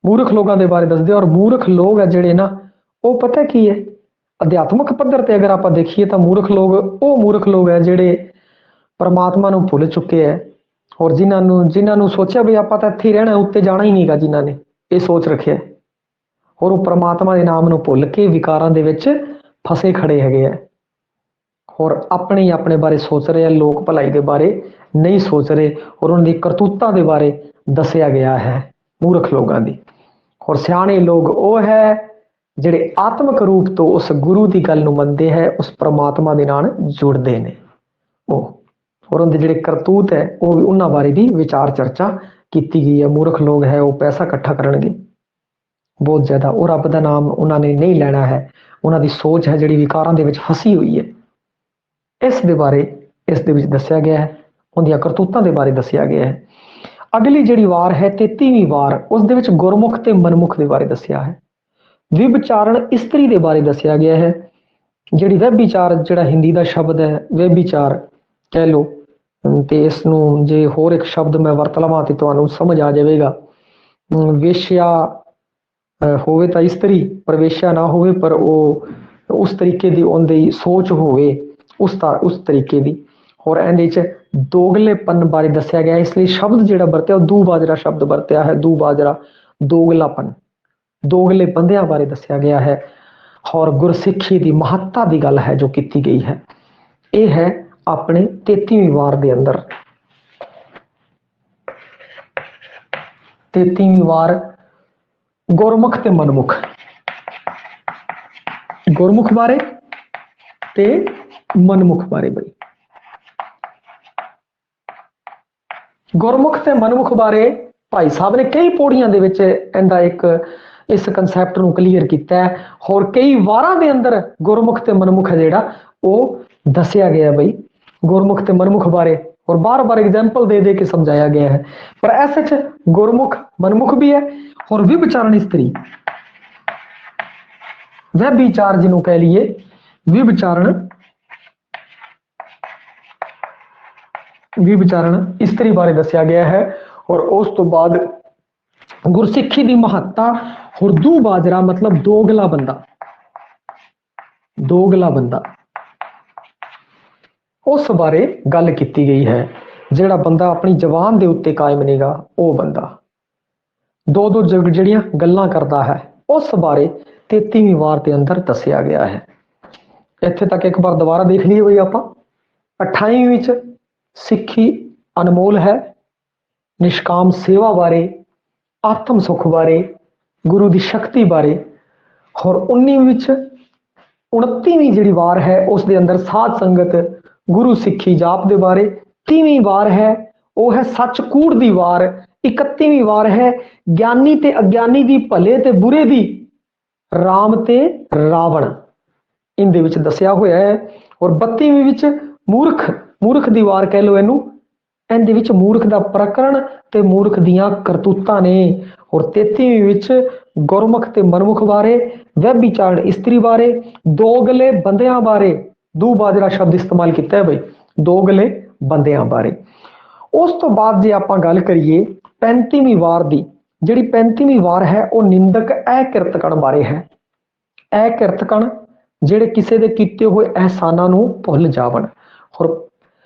ਮੂਰਖ ਲੋਕਾਂ ਦੇ ਬਾਰੇ ਦੱਸਦੇ। ਔਰ ਮੂਰਖ ਲੋਕ ਹੈ ਜਿਹੜੇ ਨਾ, ਉਹ ਪਤਾ ਕੀ ਹੈ, ਅਧਿਆਤਮਿਕ ਪੱਧਰ ਤੇ ਅਗਰ ਆਪਾਂ ਦੇਖੀਏ ਤਾਂ ਮੂਰਖ ਲੋਕ ਉਹ ਮੂਰਖ ਲੋਕ ਹੈ ਜਿਹੜੇ ਪਰਮਾਤਮਾ ਨੂੰ ਭੁੱਲ ਚੁੱਕੇ ਹੈ। ਔਰ ਜਿਨ੍ਹਾਂ ਨੂੰ ਸੋਚਿਆ ਵੀ ਆਪਾਂ ਤਾਂ ਇੱਥੇ ਹੀ ਰਹਿਣਾ, ਉੱਤੇ ਜਾਣਾ ਹੀ ਨਹੀਂਗਾ, ਜਿਨ੍ਹਾਂ ਨੇ ਇਹ ਸੋਚ ਰੱਖਿਆ ਔਰ ਉਹ ਪਰਮਾਤਮਾ ਦੇ ਨਾਮ ਨੂੰ ਭੁੱਲ ਕੇ ਵਿਕਾਰਾਂ ਦੇ ਵਿੱਚ ਫਸੇ ਖੜੇ ਹੈਗੇ ਆ। ਔਰ ਆਪਣੇ ਬਾਰੇ ਸੋਚ ਰਹੇ ਆ, ਲੋਕ ਭਲਾਈ ਦੇ ਬਾਰੇ ਨਹੀਂ ਸੋਚ ਰਹੇ। ਔਰ ਉਹਨਾਂ ਦੀ ਕਰਤੂਤਾਂ ਦੇ ਬਾਰੇ ਦੱਸਿਆ ਗਿਆ ਹੈ ਮੂਰਖ ਲੋਕਾਂ ਦੀ। ਔਰ ਸਿਆਣੇ ਲੋਕ ਉਹ ਹੈ ਜਿਹੜੇ ਆਤਮਿਕ ਰੂਪ ਤੋਂ ਉਸ ਗੁਰੂ ਦੀ ਗੱਲ ਨੂੰ ਮੰਨਦੇ ਹੈ, ਉਸ ਪਰਮਾਤਮਾ ਦੇ ਨਾਲ ਜੁੜਦੇ ਨੇ ਉਹ। ਔਰ ਉਹਦੇ ਜਿਹੜੇ ਕਰਤੂਤ ਹੈ ਉਹ ਵੀ, ਉਹਨਾਂ ਬਾਰੇ ਵੀ ਵਿਚਾਰ ਚਰਚਾ ਕੀਤੀ ਗਈ ਹੈ। ਮੂਰਖ ਲੋਕ ਹੈ ਉਹ ਪੈਸਾ ਇਕੱਠਾ ਕਰਨਗੇ ਬਹੁਤ ਜ਼ਿਆਦਾ, ਉਹ ਰੱਬ ਦਾ ਨਾਮ ਉਹਨਾਂ ਨੇ ਨਹੀਂ ਲੈਣਾ ਹੈ। ਉਹਨਾਂ ਦੀ ਸੋਚ ਹੈ ਜਿਹੜੀ ਵਿਕਾਰਾਂ ਦੇ ਵਿੱਚ ਫਸੀ ਹੋਈ ਹੈ। ਇਸ ਦੇ ਬਾਰੇ ਇਸ ਦੇ ਵਿੱਚ ਦੱਸਿਆ ਗਿਆ ਹੈ, ਉਹਦੀਆਂ ਕਰਤੂਤਾਂ ਦੇ ਬਾਰੇ ਦੱਸਿਆ ਗਿਆ ਹੈ। ਅਗਲੀ ਜਿਹੜੀ ਵਾਰ ਹੈ 33ਵੀਂ ਵਾਰ, ਉਸ ਦੇ ਵਿੱਚ ਗੁਰਮੁਖ ਤੇ ਮਨਮੁਖ ਦੇ ਬਾਰੇ ਦੱਸਿਆ ਹੈ। ਵਿਭਚਾਰਣ ਇਸਤਰੀ ਦੇ ਬਾਰੇ ਦੱਸਿਆ ਗਿਆ ਹੈ। ਜਿਹੜੀ ਵਿਭਚਾਰ ਜਿਹੜਾ ਹਿੰਦੀ ਦਾ ਸ਼ਬਦ ਹੈ, ਵਿਭਚਾਰ ਕਹਿ ਲਓ, ਤੇ ਇਸ ਨੂੰ ਜੇ ਹੋਰ ਇੱਕ ਸ਼ਬਦ ਮੈਂ ਵਰਤ ਲਵਾਂ ਤੇ ਤੁਹਾਨੂੰ ਸਮਝ ਆ ਜਾਵੇਗਾ। ਵੇਸ਼ਿਆ ਹੋਵੇ ਤਾਂ ਇਸਤਰੀ, ਪਰ ਵੇਸ਼ਿਆ ਨਾ ਹੋਵੇ, ਪਰ ਉਹ ਉਸ ਤਰੀਕੇ ਦੀ ਉਹਦੀ ਸੋਚ ਹੋਵੇ, ਉਸ ਤਰੀਕੇ ਦੀ। ਹੋਰ ਇਹਦੇ ਚ ਦੋਗਲੇਪਨ ਬਾਰੇ ਦੱਸਿਆ ਗਿਆ, ਇਸ ਲਈ ਸ਼ਬਦ ਜਿਹੜਾ ਵਰਤਿਆ ਉਹ ਦੂ ਬਾਜਰਾ ਸ਼ਬਦ ਵਰਤਿਆ ਹੈ। ਦੂ ਬਾਜਰਾ, ਦੋਗਲਾਪਨ, ਦੋਗਲੇ ਬੰਦਿਆਂ ਬਾਰੇ ਦੱਸਿਆ ਗਿਆ ਹੈ। ਔਰ ਗੁਰਸਿੱਖੀ ਦੀ ਮਹੱਤਤਾ ਦੀ ਗੱਲ ਹੈ ਜੋ ਕੀਤੀ ਗਈ ਹੈ। ਇਹ ਹੈ ਆਪਣੇ 33ਵੀਂ ਵਾਰ ਦੇ ਅੰਦਰ। 33ਵੀਂ ਵਾਰ ਗੁਰਮੁਖ ਤੇ ਮਨਮੁਖ, ਗੁਰਮੁਖ ਬਾਰੇ ਤੇ ਮਨਮੁਖ ਬਾਰੇ। ਬਈ ਗੁਰਮੁਖ ਤੇ ਮਨਮੁਖ ਬਾਰੇ ਭਾਈ ਸਾਹਿਬ ਨੇ ਕਈ ਪੌੜੀਆਂ ਦੇ ਵਿੱਚ ਇਹਦਾ ਇਸ ਕਨਸੈਪਟ ਨੂੰ ਕਲੀਅਰ ਕੀਤਾ ਹੈ। ਹੋਰ ਕਈ ਵਾਰਾਂ ਦੇ ਅੰਦਰ ਗੁਰਮੁਖ ਤੇ ਮਨਮੁਖ ਹੈ ਜਿਹੜਾ ਉਹ ਦੱਸਿਆ ਗਿਆ ਬਈ ਗੁਰਮੁਖ ਤੇ ਮਨਮੁਖ ਬਾਰੇ। ਔਰ ਬਾਰ-ਬਾਰ ਐਗਜ਼ਾਮਪਲ ਦੇ ਕੇ ਸਮਝਾਇਆ ਗਿਆ ਹੈ। ਪਰ ਐਸੇ ਚ ਗੁਰਮੁਖ ਮਨਮੁਖ ਵੀ ਹੈ। ਔਰ ਵਿਭਚਾਰਣ ਇਸਤਰੀ, ਵਿਭਚਾਰ ਜਿਹਨੂੰ ਕਹਿ ਲਈਏ, ਵਿਭਚਾਰਣ ਇਸਤਰੀ ਬਾਰੇ ਦੱਸਿਆ ਗਿਆ ਹੈ। ਔਰ ਉਸ ਤੋਂ ਬਾਅਦ ਗੁਰਸਿੱਖੀ ਦੀ ਮਹੱਤਤਾ। ਹੋਰ ਦੂ ਬਾਜਰਾ ਮਤਲਬ ਦੋਗਲਾ ਬੰਦਾ, ਦੋਗਲਾ ਬੰਦਾ, ਉਸ ਬਾਰੇ ਗੱਲ ਕੀਤੀ ਗਈ ਹੈ। ਜਿਹੜਾ ਬੰਦਾ ਆਪਣੀ ਜ਼ਬਾਨ ਦੇ ਉੱਤੇ ਕਾਇਮ ਨਹੀਂਗਾ, ਉਹ ਬੰਦਾ ਦੋ ਜਿਹੜੀਆਂ ਗੱਲਾਂ ਕਰਦਾ ਹੈ, ਉਸ ਬਾਰੇ 33ਵੀਂ ਵਾਰ ਦੇ ਅੰਦਰ ਦੱਸਿਆ ਗਿਆ ਹੈ। ਇੱਥੇ ਤੱਕ ਇੱਕ ਵਾਰ ਦੁਬਾਰਾ ਦੇਖ ਲਈਏ ਬਈ ਆਪਾਂ। 28ਵੀਂ ਵਿੱਚ ਸਿੱਖੀ ਅਨਮੋਲ ਹੈ, ਨਿਸ਼ਕਾਮ ਸੇਵਾ ਬਾਰੇ, ਆਤਮ ਸੁਖ ਬਾਰੇ, ਗੁਰੂ ਦੀ ਸ਼ਕਤੀ ਬਾਰੇ। ਹੋਰ 19ਵੀਂ ਵਿੱਚ 29ਵੀਂ ਜਿਹੜੀ ਵਾਰ ਹੈ ਉਸ ਦੇ ਅੰਦਰ ਸਾਧ ਸੰਗਤ, ਗੁਰੂ ਸਿੱਖੀ ਜਾਪ ਦੇ ਬਾਰੇ। 30ਵੀਂ ਵਾਰ ਹੈ ਉਹ ਹੈ ਸੱਚ ਕੂੜ ਦੀ ਵਾਰ। 31ਵੀਂ ਵਾਰ ਹੈ ਗਿਆਨੀ ਤੇ ਅਗਿਆਨੀ ਦੀ, ਭਲੇ ਤੇ ਬੁਰੇ ਦੀ, ਰਾਮ ਤੇ ਰਾਵਣ, ਇਹਦੇ ਵਿੱਚ ਦੱਸਿਆ ਹੋਇਆ ਹੈ। ਔਰ 32ਵੀਂ ਵਿੱਚ ਮੂਰਖ ਦੀ ਵਾਰ ਕਹਿ ਲਓ ਇਹਨੂੰ, ਇਹਦੇ ਵਿੱਚ ਮੂਰਖ ਦਾ ਪ੍ਰਕਰਣ ਤੇ ਮੂਰਖ ਦੀਆਂ ਕਰਤੂਤਾਂ ਨੇ। ਔਰ 33ਵੀਂ ਵਿੱਚ ਗੁਰਮੁਖ ਤੇ ਮਨਮੁਖ ਬਾਰੇ, ਵਿਚਾਰਨ ਇਸਤਰੀ ਬਾਰੇ, ਦੋਗਲੇ ਬੰਦਿਆਂ ਬਾਰੇ ਦੂਬਾਜਰਾ ਸ਼ਬਦ ਇਸਤੇਮਾਲ ਕੀਤਾ ਹੈ ਬਈ, ਦੋਗਲੇ ਬੰਦਿਆਂ ਬਾਰੇ। ਉਸ ਤੋਂ ਬਾਅਦ ਜੇ ਆਪਾਂ ਗੱਲ ਕਰੀਏ 35ਵੀਂ ਵਾਰ ਦੀ, ਜਿਹੜੀ 35ਵੀਂ ਵਾਰ ਹੈ ਉਹ ਨਿੰਦਕ ਅਕਿਰਤਕਣ ਬਾਰੇ ਹੈ। ਅਕਿਰਤਕਣ ਜਿਹੜੇ ਕਿਸੇ ਦੇ ਕੀਤੇ ਹੋਏ ਅਹਿਸਾਨਾਂ ਨੂੰ ਭੁੱਲ ਜਾਵਣ। ਔਰ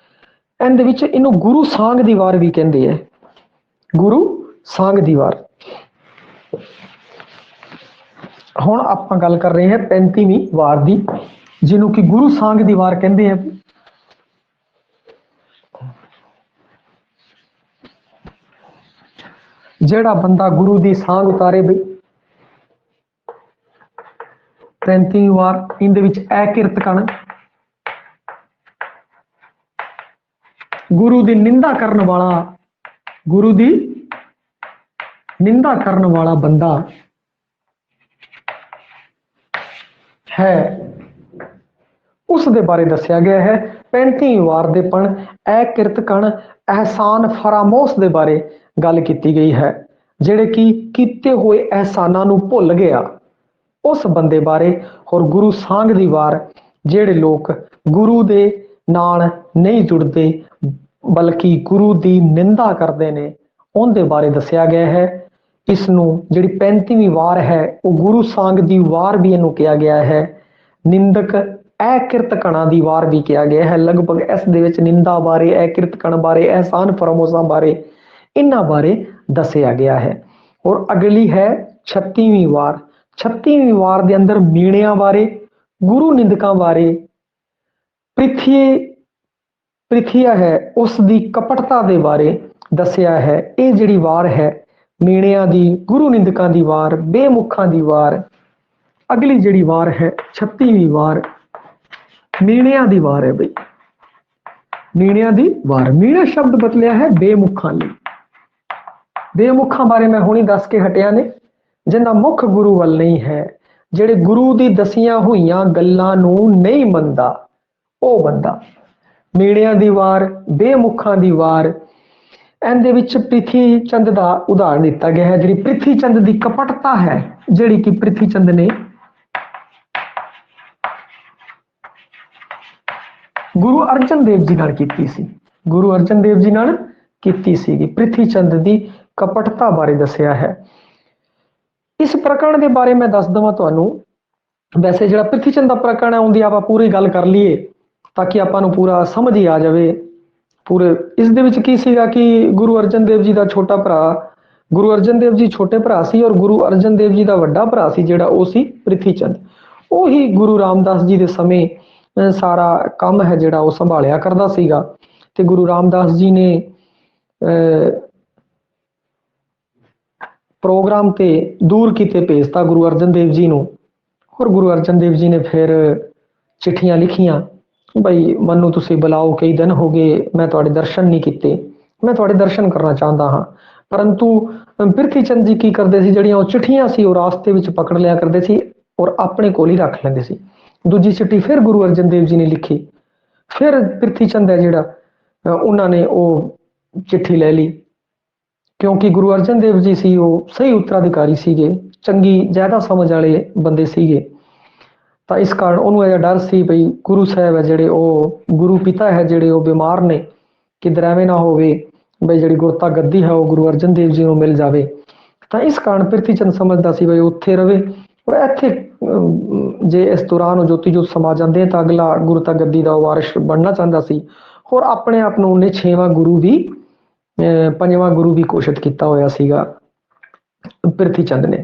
ਇਹਦੇ ਵਿੱਚ ਇਹਨੂੰ ਗੁਰੂ ਸਾਂਗ ਦੀ ਵਾਰ ਵੀ ਕਹਿੰਦੇ ਹੈ, ਗੁਰੂ ਸਾਂਗ ਦੀ ਵਾਰ। ਹੁਣ ਆਪਾਂ ਗੱਲ ਕਰ ਰਹੇ ਹਾਂ 35ਵੀਂ ਵਾਰ ਦੀ, ਜਿਹਨੂੰ ਕਿ ਗੁਰੂ ਸਾਂਗ ਦੀ ਵਾਰ ਕਹਿੰਦੇ ਆ। ਜਿਹੜਾ ਬੰਦਾ ਗੁਰੂ ਦੀ ਸਾਂਗ ਉਤਾਰੇ ਬਈ 35ਵੀਂ ਵਾਰ, ਇਹਦੇ ਵਿੱਚ ਅਕਿਰਤਕਣ, ਗੁਰੂ ਦੀ ਨਿੰਦਾ ਕਰਨ ਵਾਲਾ, ਗੁਰੂ ਦੀ ਨਿੰਦਾ ਕਰਨ ਵਾਲਾ ਬੰਦਾ ਹੈ, ਉਸ ਦੇ ਬਾਰੇ ਦੱਸਿਆ ਗਿਆ ਹੈ। 35ਵੀਂ ਵਾਰ ਦੇ ਪਣ ਅਕਿਰਤਕਣ ਅਹਿਸਾਨ ਫਰਾਮੋਸ਼ ਦੇ ਬਾਰੇ ਗੱਲ ਕੀਤੀ ਗਈ ਹੈ, ਜਿਹੜੇ ਕਿ ਕੀਤੇ ਹੋਏ ਅਹਿਸਾਨਾਂ ਨੂੰ ਭੁੱਲ ਗਿਆ, ਉਸ ਬੰਦੇ ਬਾਰੇ। ਔਰ ਗੁਰੂ ਸਾਂਗ ਦੀ ਵਾਰ ਜਿਹੜੇ ਲੋਕ ਗੁਰੂ ਦੇ ਨਾਲ ਨਹੀਂ ਜੁੜਦੇ ਬਲਕਿ ਗੁਰੂ ਦੀ ਨਿੰਦਾ ਕਰਦੇ ਨੇ, ਉਹਦੇ ਬਾਰੇ ਦੱਸਿਆ ਗਿਆ ਹੈ। ਇਸ ਨੂੰ ਜਿਹੜੀ 35ਵੀਂ ਵਾਰ ਹੈ ਉਹ ਗੁਰੂ ਸਾਂਗ ਦੀ ਵਾਰ ਵੀ ਇਹਨੂੰ ਕਿਹਾ ਗਿਆ ਹੈ, ਨਿੰਦਕ ਅਕਿਰਤਕਣਾਂ ਦੀ ਵਾਰ ਵੀ ਕਿਹਾ ਗਿਆ ਹੈ। ਲਗਭਗ ਇਸ ਦੇ ਵਿੱਚ ਨਿੰਦਾ ਬਾਰੇ, ਅਕਿਰਤਕਣ ਬਾਰੇ, ਅਹਿਸਾਨ ਫਰਾਮੋਸ਼ਾਂ ਬਾਰੇ, ਇਹਨਾਂ ਬਾਰੇ ਦੱਸਿਆ ਗਿਆ ਹੈ। ਔਰ ਅਗਲੀ ਹੈ 36ਵੀਂ ਵਾਰ। 36ਵੀਂ ਵਾਰ ਦੇ ਅੰਦਰ ਮੀਣਿਆਂ ਬਾਰੇ, ਗੁਰੂ ਨਿੰਦਕਾਂ ਬਾਰੇ, ਪ੍ਰਿਥੀਆ ਹੈ ਉਸ ਦੀ ਕਪਟਤਾ ਦੇ ਬਾਰੇ ਦੱਸਿਆ ਹੈ। ਇਹ ਜਿਹੜੀ ਵਾਰ ਹੈ ਮੀਣਿਆਂ ਦੀ, ਗੁਰੂ ਨਿੰਦਕਾਂ ਦੀ ਵਾਰ, ਬੇਮੁਖਾਂ ਦੀ ਵਾਰ। ਅਗਲੀ ਜਿਹੜੀ ਵਾਰ ਹੈ 36ਵੀਂ ਵਾਰ, ਮੀਣਿਆਂ ਦੀ ਵਾਰ ਹੈ ਬਈ, ਮੀਣਿਆਂ ਦੀ ਵਾਰ। ਮੀਣਾ ਸ਼ਬਦ ਬਦਲਿਆ ਹੈ ਬੇਮੁਖਾਂ ਲਈ। ਬੇਮੁਖਾਂ ਬਾਰੇ ਮੈਂ ਹੁਣੀ ਦੱਸ ਕੇ ਹਟਿਆ ਨੇ, ਜਿਨ੍ਹਾਂ ਮੁੱਖ ਗੁਰੂ ਵੱਲ ਨਹੀਂ ਹੈ, ਜਿਹੜੇ ਗੁਰੂ ਦੀ ਦਸੀਆਂ ਹੋਈਆਂ ਗੱਲਾਂ ਨੂੰ ਨਹੀਂ ਮੰਨਦਾ, ਉਹ ਬੰਦਾ। ਮੀਣਿਆਂ ਦੀ ਵਾਰ, ਬੇਮੁਖਾਂ ਦੀ ਵਾਰ। ਇਹਦੇ ਵਿੱਚ ਪ੍ਰਿਥੀ ਚੰਦ ਦਾ ਉਦਾਹਰਣ ਦਿੱਤਾ ਗਿਆ ਹੈ, ਜਿਹੜੀ ਪ੍ਰਿਥੀ ਚੰਦ ਦੀ ਕਪਟਤਾ ਹੈ, ਜਿਹੜੀ ਕਿ ਪ੍ਰਿਥੀ ਚੰਦ ਨੇ ਗੁਰੂ ਅਰਜਨ ਦੇਵ ਜੀ ਨਾਲ ਕੀਤੀ ਸੀ, ਗੁਰੂ ਅਰਜਨ ਦੇਵ ਜੀ ਨਾਲ ਕੀਤੀ ਸੀਗੀ। ਪ੍ਰਿਥੀ ਚੰਦ ਦੀ ਕਪਟਤਾ ਬਾਰੇ ਦੱਸਿਆ ਹੈ। ਇਸ ਪ੍ਰਕਰਣ ਦੇ ਬਾਰੇ ਮੈਂ ਦੱਸ ਦਵਾਂ ਤੁਹਾਨੂੰ। ਵੈਸੇ ਜਿਹੜਾ ਪ੍ਰਿਥੀ ਚੰਦ ਦਾ ਪ੍ਰਕਰਣ ਹੈ ਉਹਦੀ ਆਪਾਂ ਪੂਰੀ ਗੱਲ ਕਰ ਲਈਏ ਤਾਂ ਕਿ ਆਪਾਂ ਨੂੰ ਪੂਰਾ ਸਮਝ ਹੀ ਆ ਜਾਵੇ। ਪੂਰੇ ਇਸ ਦੇ ਵਿੱਚ ਕੀ ਸੀਗਾ ਕਿ ਗੁਰੂ ਅਰਜਨ ਦੇਵ ਜੀ ਦਾ ਛੋਟਾ ਭਰਾ, ਗੁਰੂ ਅਰਜਨ ਦੇਵ ਜੀ ਛੋਟੇ ਭਰਾ ਸੀ ਔਰ ਗੁਰੂ ਅਰਜਨ ਦੇਵ ਜੀ ਦਾ ਵੱਡਾ ਭਰਾ ਸੀ ਜਿਹੜਾ, ਉਹ ਸੀ ਪ੍ਰਿਥੀ ਚੰਦ। ਉਹੀ ਗੁਰੂ ਰਾਮਦਾਸ ਜੀ ਦੇ ਸਮੇਂ ਸਾਰਾ ਕੰਮ ਹੈ ਜਿਹੜਾ ਉਹ ਸੰਭਾਲਿਆ ਕਰਦਾ ਸੀਗਾ। ਤੇ ਗੁਰੂ ਰਾਮਦਾਸ ਜੀ ਨੇ ਪ੍ਰੋਗਰਾਮ ਤੇ ਦੂਰ ਕੀਤੇ ਭੇਜਤਾ ਗੁਰੂ ਅਰਜਨ ਦੇਵ ਜੀ ਨੂੰ। ਔਰ ਗੁਰੂ ਅਰਜਨ ਦੇਵ ਜੀ ਨੇ ਫਿਰ ਚਿੱਠੀਆਂ ਲਿਖੀਆਂ, ਬਈ ਮੈਨੂੰ ਤੁਸੀਂ ਬੁਲਾਓ, ਕਈ ਦਿਨ ਹੋ ਗਏ ਮੈਂ ਤੁਹਾਡੇ ਦਰਸ਼ਨ ਨਹੀਂ ਕੀਤੇ, ਮੈਂ ਤੁਹਾਡੇ ਦਰਸ਼ਨ ਕਰਨਾ ਚਾਹੁੰਦਾ ਹਾਂ। ਪਰੰਤੂ ਪ੍ਰਿਥੀ ਚੰਦ ਜੀ ਕੀ ਕਰਦੇ ਸੀ, ਜਿਹੜੀਆਂ ਉਹ ਚਿੱਠੀਆਂ ਸੀ ਉਹ ਰਾਸਤੇ ਵਿੱਚ ਪਕੜ ਲਿਆ ਕਰਦੇ ਸੀ ਔਰ ਆਪਣੇ ਕੋਲ ਹੀ ਰੱਖ ਲੈਂਦੇ ਸੀ। ਦੂਜੀ ਚਿੱਠੀ ਫਿਰ ਗੁਰੂ ਅਰਜਨ ਦੇਵ ਜੀ ਨੇ ਲਿਖੀ, ਫਿਰ ਪ੍ਰਿਥੀ ਚੰਦ ਹੈ ਜਿਹੜਾ ਉਹਨਾਂ ਨੇ ਉਹ ਚਿੱਠੀ ਲੈ ਲਈ, ਕਿਉਂਕਿ ਗੁਰੂ ਅਰਜਨ ਦੇਵ ਜੀ ਸੀ ਉਹ ਸਹੀ ਉੱਤਰਾਧਿਕਾਰੀ ਸੀਗੇ, ਚੰਗੀ ਜ਼ਿਆਦਾ ਸਮਝ ਵਾਲੇ ਬੰਦੇ ਸੀਗੇ। ਤਾਂ ਇਸ ਕਾਰਨ ਉਹਨੂੰ ਇਹ ਡਰ ਸੀ ਬਈ ਗੁਰੂ ਸਾਹਿਬ ਹੈ ਜਿਹੜੇ, ਉਹ ਗੁਰੂ ਪਿਤਾ ਹੈ ਜਿਹੜੇ, ਉਹ ਬਿਮਾਰ ਨੇ, ਕਿਧਰ ਐਵੇਂ ਨਾ ਹੋਵੇ ਬਈ ਜਿਹੜੀ ਗੁਰਤਾ ਗੱਦੀ ਹੈ ਉਹ ਗੁਰੂ ਅਰਜਨ ਦੇਵ ਜੀ ਨੂੰ ਮਿਲ ਜਾਵੇ। ਤਾਂ ਇਸ ਕਾਰਨ ਪ੍ਰਿਥੀ ਚੰਦ ਸਮਝਦਾ ਸੀ ਬਈ ਉੱਥੇ ਰਵੇ। ਔਰ ਇੱਥੇ ਜੇ ਇਸ ਦੌਰਾਨ ਉਹ ਜੋਤੀ ਜੋਤ ਸਮਾ ਜਾਂਦੇ ਤਾਂ ਅਗਲਾ ਗੁਰਤਾ ਗੱਦੀ ਦਾ ਵਾਰਿਸ ਬਣਨਾ ਚਾਹੁੰਦਾ ਸੀ। ਹੋਰ ਆਪਣੇ ਆਪ ਨੂੰ ਉਹਨੇ 6ਵਾਂ ਗੁਰੂ ਵੀ, 5ਵਾਂ ਗੁਰੂ ਵੀ ਘੋਸ਼ਿਤ ਕੀਤਾ ਹੋਇਆ ਸੀਗਾ ਪ੍ਰਿਥੀ ਚੰਦ ਨੇ।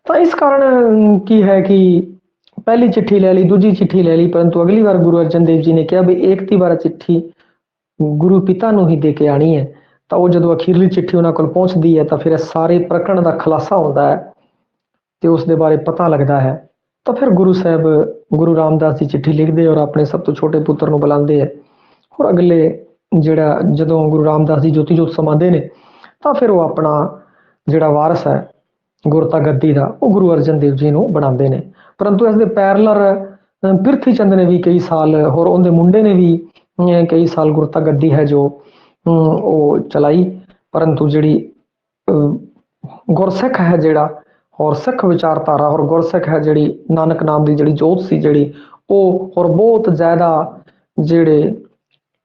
ਤਾਂ ਇਸ ਕਾਰਨ ਕੀ ਹੈ ਕਿ ਪਹਿਲੀ ਚਿੱਠੀ ਲੈ ਲਈ, ਦੂਜੀ ਚਿੱਠੀ ਲੈ ਲਈ, ਪਰੰਤੂ ਅਗਲੀ ਵਾਰ ਗੁਰੂ ਅਰਜਨ ਦੇਵ ਜੀ ਨੇ ਕਿਹਾ ਵੀ ਏਕਤੀ ਵਾਰ ਚਿੱਠੀ ਗੁਰੂ ਪਿਤਾ ਨੂੰ ਹੀ ਦੇ ਕੇ ਆਣੀ ਹੈ। ਤਾਂ ਉਹ ਜਦੋਂ ਅਖੀਰਲੀ ਚਿੱਠੀ ਉਹਨਾਂ ਕੋਲ ਪਹੁੰਚਦੀ ਹੈ ਤਾਂ ਫਿਰ ਸਾਰੇ ਪ੍ਰਕਰਣ ਦਾ ਖੁਲਾਸਾ ਹੁੰਦਾ ਹੈ ਤੇ ਉਸ ਦੇ ਬਾਰੇ ਪਤਾ ਲੱਗਦਾ ਹੈ। ਤਾਂ ਫਿਰ ਗੁਰੂ ਸਾਹਿਬ ਗੁਰੂ ਰਾਮਦਾਸ ਦੀ ਚਿੱਠੀ ਲਿਖਦੇ ਔਰ ਆਪਣੇ ਸਭ ਤੋਂ ਛੋਟੇ ਪੁੱਤਰ ਨੂੰ ਬੁਲਾਉਂਦੇ ਹੈ। ਔਰ ਅਗਲੇ ਜਿਹੜਾ ਜਦੋਂ ਗੁਰੂ ਰਾਮਦਾਸ ਦੀ ਜੋਤੀ ਜੋਤ ਸਮਾਉਂਦੇ ਨੇ ਤਾਂ ਫਿਰ ਉਹ ਆਪਣਾ ਜਿਹੜਾ ਵਾਰਸ ਹੈ ਗੁਰਤਾ ਗੱਦੀ ਦਾ, ਉਹ ਗੁਰੂ ਅਰਜਨ ਦੇਵ ਜੀ ਨੂੰ ਬਣਾਉਂਦੇ ਨੇ। ਪਰੰਤੂ ਇਸ ਦੇ ਪੈਰਲਰ ਪ੍ਰਿਥੀ ਚੰਦ ਨੇ ਵੀ ਕਈ ਸਾਲ, ਹੋਰ ਉਹਦੇ ਮੁੰਡੇ ਨੇ ਵੀ ਕਈ ਸਾਲ ਗੁਰਤਾ ਗੱਦੀ ਹੈ ਜੋ ਉਹ ਚਲਾਈ, परंतु ਜਿਹੜੀ ਗੁਰਸਿੱਖ ਹੈ ਜਿਹੜਾ और सिख विचारधारा और गुरसिख है जी नानक नाम की जी जोत सी जी और बहुत ज़्यादा जेड़े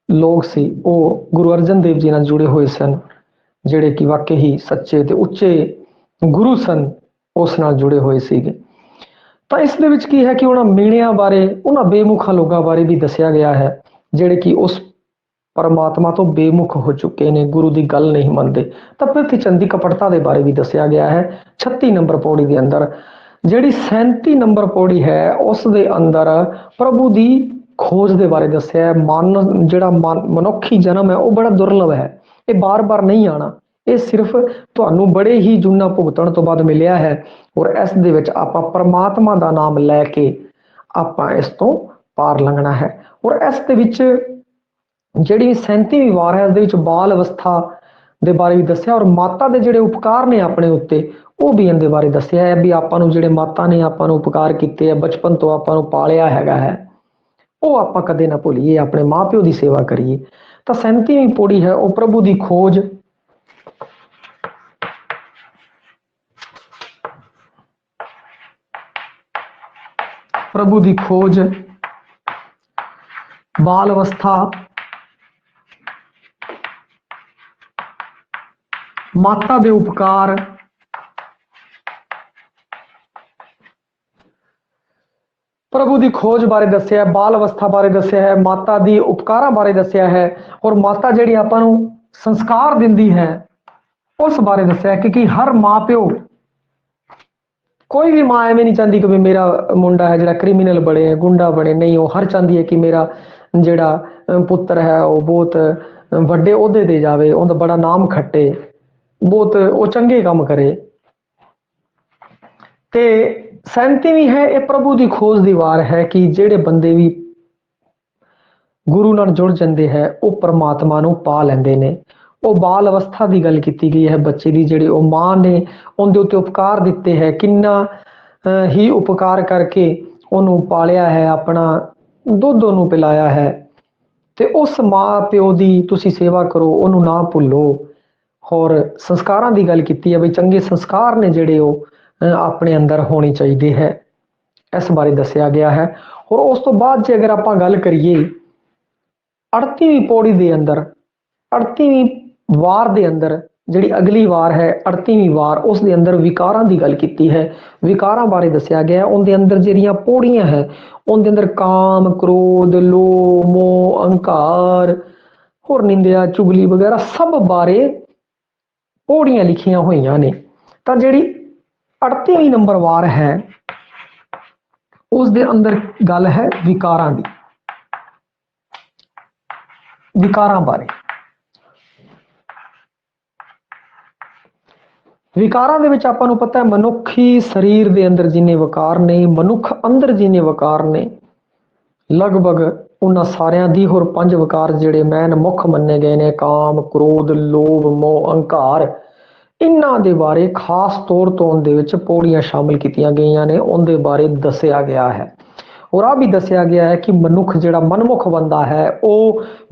लोग सी वो गुरु अर्जन देव जी नाल जुड़े हुए सन, जेड़े कि वाकई ही सच्चे ते उच्चे गुरु सन, उस नाल जुड़े हुए सीगे। तो इस दे विच की है कि उन्हां मीणियां बारे उन्हां बेमुखा लोगों बारे भी दसिया गया है जेड़े कि उस परमात्मा तो बेमुख हो चुके ने, गुरु की गल नहीं मनते। तो पृथ्वी चंद की कपटता के बारे भी दसिया गया है 36 नंबर पौड़ी के अंदर। जिहड़ी 37 नंबर पौड़ी है उस दे अंदर प्रभु की खोज के बारे दसिया है। मन जिहड़ा मनुखी जन्म है वह बड़ा दुर्लभ है, ये बार बार नहीं आना, ये सिर्फ तुहानू बड़े ही जुन्ना भुगतण तो बाद मिलिया है। और इस दे विच आपां परमात्मा का नाम लैके आपां इस तो पार लंघना है। और इस दे विच ਜਿਹੜੀ 37ਵੀਂ ਵਾਰ ਹੈ ਇਸ ਬਾਲ ਅਵਸਥਾ ਦੇ ਬਾਰੇ ਵੀ ਦੱਸਿਆ और ਮਾਤਾ ਦੇ ਜਿਹੜੇ ਉਪਕਾਰ ਨੇ ਆਪਣੇ ਉੱਤੇ ਉਹ ਵੀ ਇਹਦੇ ਬਾਰੇ ਦੱਸਿਆ ਹੈ ਵੀ ਆਪਾਂ ਨੂੰ ਜਿਹੜੇ ਮਾਤਾ ਨੇ ਆਪਾਂ ਨੂੰ ਉਪਕਾਰ ਕੀਤੇ ਆ, ਬਚਪਨ ਤੋਂ ਆਪਾਂ ਨੂੰ ਪਾਲਿਆ ਹੈਗਾ ਹੈ, ਉਹ ਆਪਾਂ ਕਦੇ ਨਾ ਭੁੱਲੀਏ, ਆਪਣੇ ਮਾਪਿਓ ਦੀ ਸੇਵਾ ਕਰੀਏ। ਤਾਂ 37ਵੀਂ ਪੌੜੀ ਹੈ ਉਹ ਪ੍ਰਭੂ ਦੀ ਖੋਜ। प्रभु की खोज, बाल अवस्था, माता दे उपकार, प्रभु की खोज बारे दसिया, बाल अवस्था बारे दसिया है, माता दी उपकारां बारे दसिया है और माता जिहड़ी आपां नूं संस्कार दिंदी है उस बारे दसिया। क्योंकि हर माँ प्यो, कोई भी माँ एवें नहीं चाहती कि मेरा मुंडा है जिहड़ा क्रिमिनल बने, गुंडा बने, नहीं, वो हर चाहती है कि मेरा जिहड़ा पुत्र है वो बहुत वड्डे ओहदे ते जावे, उहदा बड़ा नाम खट्टे, बहुत वो चंगे काम करे। ते 37ਵੀਂ है ये प्रभु की खोज की वार है कि जेड़े बंदे भी गुरु नाल जुड़ जाते हैं वो परमात्मा नूं पा लेंदे ने। वो बाल अवस्था की गल की गई है, बच्चे की जिहड़ी माँ ने उनके उत्ते उपकार दिते है, किन्ना ही उपकार करके उन्हों पालिया है, अपना दुध उन्हों पिलाया है। ते उस माँ प्यो की तुसी सेवा करो, उन्हों ना भुलो। और संस्कारां की गल की है भी चंगे संस्कार ने जिहड़े अपने अंदर होने चाहिए है, इस बारे दसिया गया है। और उस तो बाद जे अगर आप गल करिए 38वीं पौड़ी के अंदर, 38वीं वार के अंदर जिहड़ी अगली वार है 38वीं वार, उस दे अंदर विकारां की गल की है, विकारां बारे दसिया गया। उनके अंदर जिहड़ियां पौड़ियां है उनके अंदर काम, क्रोध, लोभ, मोह, अहंकार और निंदिया, चुगली वगैरह सब बारे पौड़ियां लिखियां हुई ने। तो जिहड़ी 38वीं नंबर वार है उस दे अंदर गल है विकारां दी, विकारां बारे। विकारां दे विच आपां नूं पता है मनुखी शरीर दे अंदर जिन्ने विकार ने, मनुख अंदर जिन्ने विकार ने, लगभग उन्हां सारियां दी होर 5 विकार जिहड़े मैन मुख मन्ने गए ने, काम, क्रोध, लोभ, मोह, अहंकार, इन्हां दे बारे खास तौर तो उनदे विच पौड़ियां शामिल कीतियां गईयां ने, उनदे बारे दसिया गया है। और आ भी दसिया गया है कि मनुख जिहड़ा मनमुख बंदा है वो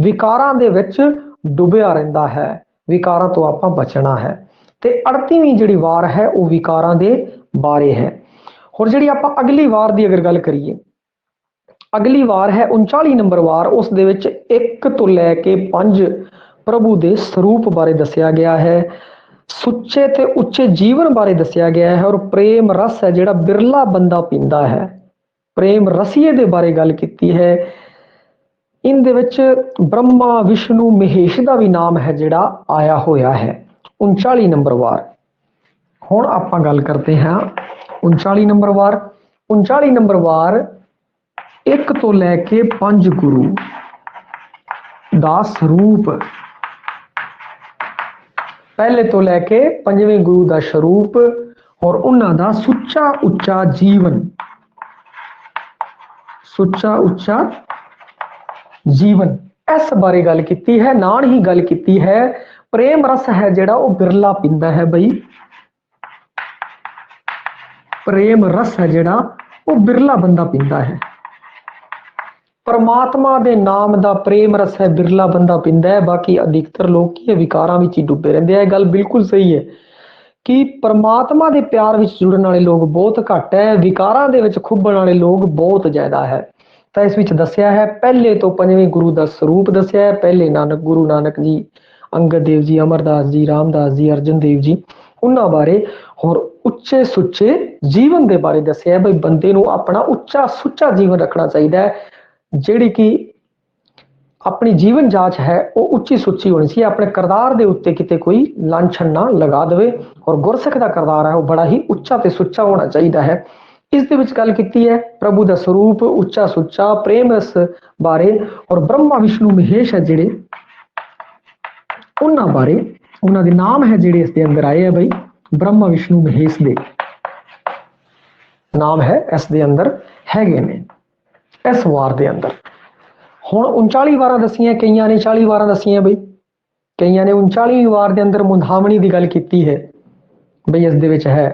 विकारां दे विच डुबिया रहिंदा है, विकारां तो आपां बचना है। ते 38वीं जिहड़ी वार है वो विकारां दे बारे है। और जिहड़ी आपां अगली वार दी अगर गल करिए, अगली वार है 39 नंबर वार, उस दे विच 1 तो लैके 5 प्रभु दे स्वरूप बारे दसिया गया है, सुच्चे ते उच्चे जीवन बारे दसिया गया है। और प्रेम रस है जिहड़ा बिरला बंदा पींदा है, प्रेम रसीए दे बारे गल की है। इन दे विच ब्रह्मा, विष्णु, महेश का भी नाम है जिहड़ा आया होया है। 39 नंबर वार। हुण आपां गल करते हैं 39 नंबर वार। 39 नंबर वार 1 तो लैके 5 गुरु दा स्वरूप, पहले तो लैके 5वें गुरु का स्वरूप और उन्हां दा सुच्चा उच्चा जीवन, सुच्चा उच्चा जीवन, इस बारे गल की है। नाल ही गल की है प्रेम रस है जिहड़ा वो बिरला पींदा है बई, प्रेम रस है जिहड़ा वो बिरला बंदा पींदा है। परमात्मा दे नाम दा प्रेम रस है बिरला बंदा पिंदा है, बाकी अधिकतर लोग की विकारां विच ही डुबे रहिंदे हैं। गल बिल्कुल सही है कि परमात्मा दे प्यार विच जुड़न वाले लोग बहुत घट है, विकारां दे विच खुब्बण वाले लोग बहुत ज्यादा है। तो इस विच दस्या है पहले तो पंजवें गुरु का स्वरूप दस्या है। पहले नानक गुरु नानक जी, अंगद देव जी, अमरदास जी, रामदास जी, अर्जन देव जी, उन्होंने बारे और उच्चे सुच्चे जीवन के बारे दस्या है। भाई बंदे नूं अपना उच्चा सुच्चा जीवन रखना चाहिए, ਜਿਹੜੀ कि अपनी जीवन जांच है वो उच्ची सुच्ची होनी चाहिए। अपने करदार के उत्ते किते कोई लांछन ना लगा दे और गुरसिख का करदार है वो बड़ा ही उच्चा ते सुच्चा होना चाहिए है। इस दे विच गल कीती है प्रभु का स्वरूप उच्चा सुच्चा प्रेम रस बारे और ब्रह्मा विष्णु महेश है जिहड़े उन्हां बारे, उन्हां दे नाम है जिहड़े इस दे अंदर आए है। भाई ब्रह्मा विष्णु महेश दे नाम है इस दे अंदर हैगे ने इस वार दे अंदर। हुण 39 वारां दसियां, कईयां ने 40 वारां दसियां। बई कईयां ने 39वीं वार दे अंदर मुंधावणी की गल कीती है बई इस दे विच है,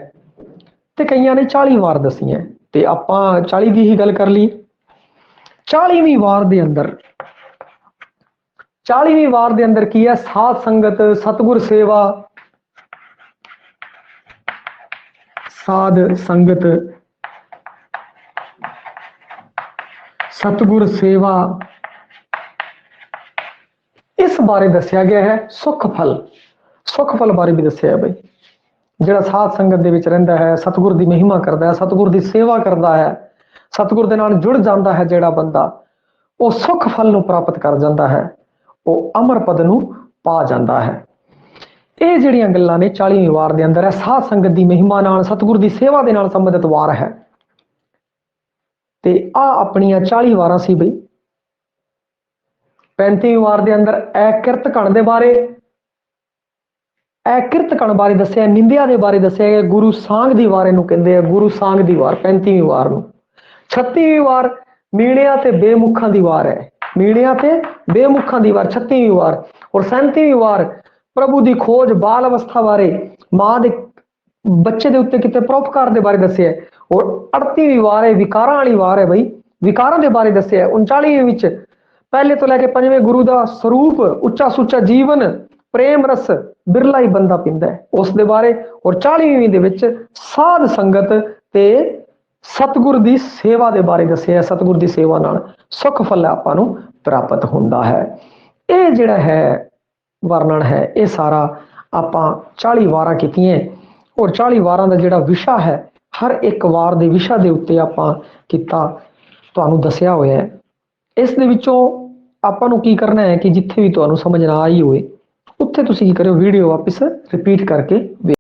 ते कईयां ने 40 वार दसियां ते आपां 40 की ही गल कर ली। 40वीं वार दे अंदर 40वीं वार दे अंदर की है साध संगत सतगुर सेवा, साध संगत सतगुर सेवा, इस बारे दसिया गया है। सुख फल बारे भी दसिया है। भाई जिहड़ा साध संगत दे विच रहिंदा है, सतगुर दी महिमा करदा है, सतगुर दी सेवा करदा है, सतगुर दे नाल जुड़ जांदा है, जिहड़ा बंदा वो सुख फल नूं प्राप्त कर जांदा है, वो अमर पद नूं पा जांदा है। ਇਹ ਜਿਹੜੀਆਂ ਗੱਲਾਂ ਨੇ 40ਵੀਂ ਵਾਰ ਦੇ ਅੰਦਰ ਹੈ। ਸਾਧ ਸੰਗਤ ਦੀ ਮਹਿਮਾ ਨਾਲ ਸਤਿਗੁਰ ਦੀ ਸੇਵਾ ਦੇ ਨਾਲ ਸੰਬੰਧਿਤ ਵਾਰ ਹੈ ਤੇ ਆ ਆਪਣੀਆਂ 40 ਵਾਰਾਂ ਸੀ। ਬਈ 35ਵੀਂ ਵਾਰ ਦੇ ਅੰਦਰ ਐ ਕਿਰਤ ਕਣ ਦੇ ਬਾਰੇ, ਐ ਕਿਰਤ ਕਣ ਬਾਰੇ ਦੱਸਿਆ, ਨਿੰਦਿਆ ਦੇ ਬਾਰੇ ਦੱਸਿਆ ਗਿਆ। ਗੁਰੂ ਸਾਂਗ ਦੀ ਵਾਰ ਇਹਨੂੰ ਕਹਿੰਦੇ ਆ, ਗੁਰੂ ਸਾਂਗ ਦੀ ਵਾਰ 35ਵੀਂ ਵਾਰ ਨੂੰ। 36ਵੀਂ ਵਾਰ ਮੀਣਿਆਂ ਤੇ ਬੇਮੁਖਾਂ ਦੀ ਵਾਰ ਹੈ, ਮੀਣਿਆਂ ਤੇ ਬੇਮੁਖਾਂ ਦੀ ਵਾਰ 36ਵੀਂ ਵਾਰ। ਔਰ 37ਵੀਂ ਵਾਰ प्रभु की खोज बाल अवस्था बारे, मां के बच्चे के उत्ते किते परोपकार के बारे दसिया है। और 38वीं वार है विकारां वाली वार है। भाई विकारां के बारे दसिया है। 39वीं विच पहले तो लैके पंजवें गुरु का स्वरूप उच्चा सुच्चा जीवन प्रेम रस बिरला ही बंदा पिंदा है उस दे बारे। और 40वीं दे विच साध संगत ते सतगुर की सेवा के बारे दसिया है। सतगुर की सेवा नाल सुख फल आपां नूं प्राप्त हुंदा है। ये जिहड़ा है वर्णन है ये सारा आपां 40 वारां कीतियां। और 40 वारां दा जिहड़ा विशा है हर एक वार दे विशा दे उत्ते आपां कीता तुहानूं दसिया होया है। इस दे विचों आपां नूं की करना है कि जिथे भी तुहानूं समझ ना आई होए उत्थे तुसीं की करियो वीडियो वापस रिपीट करके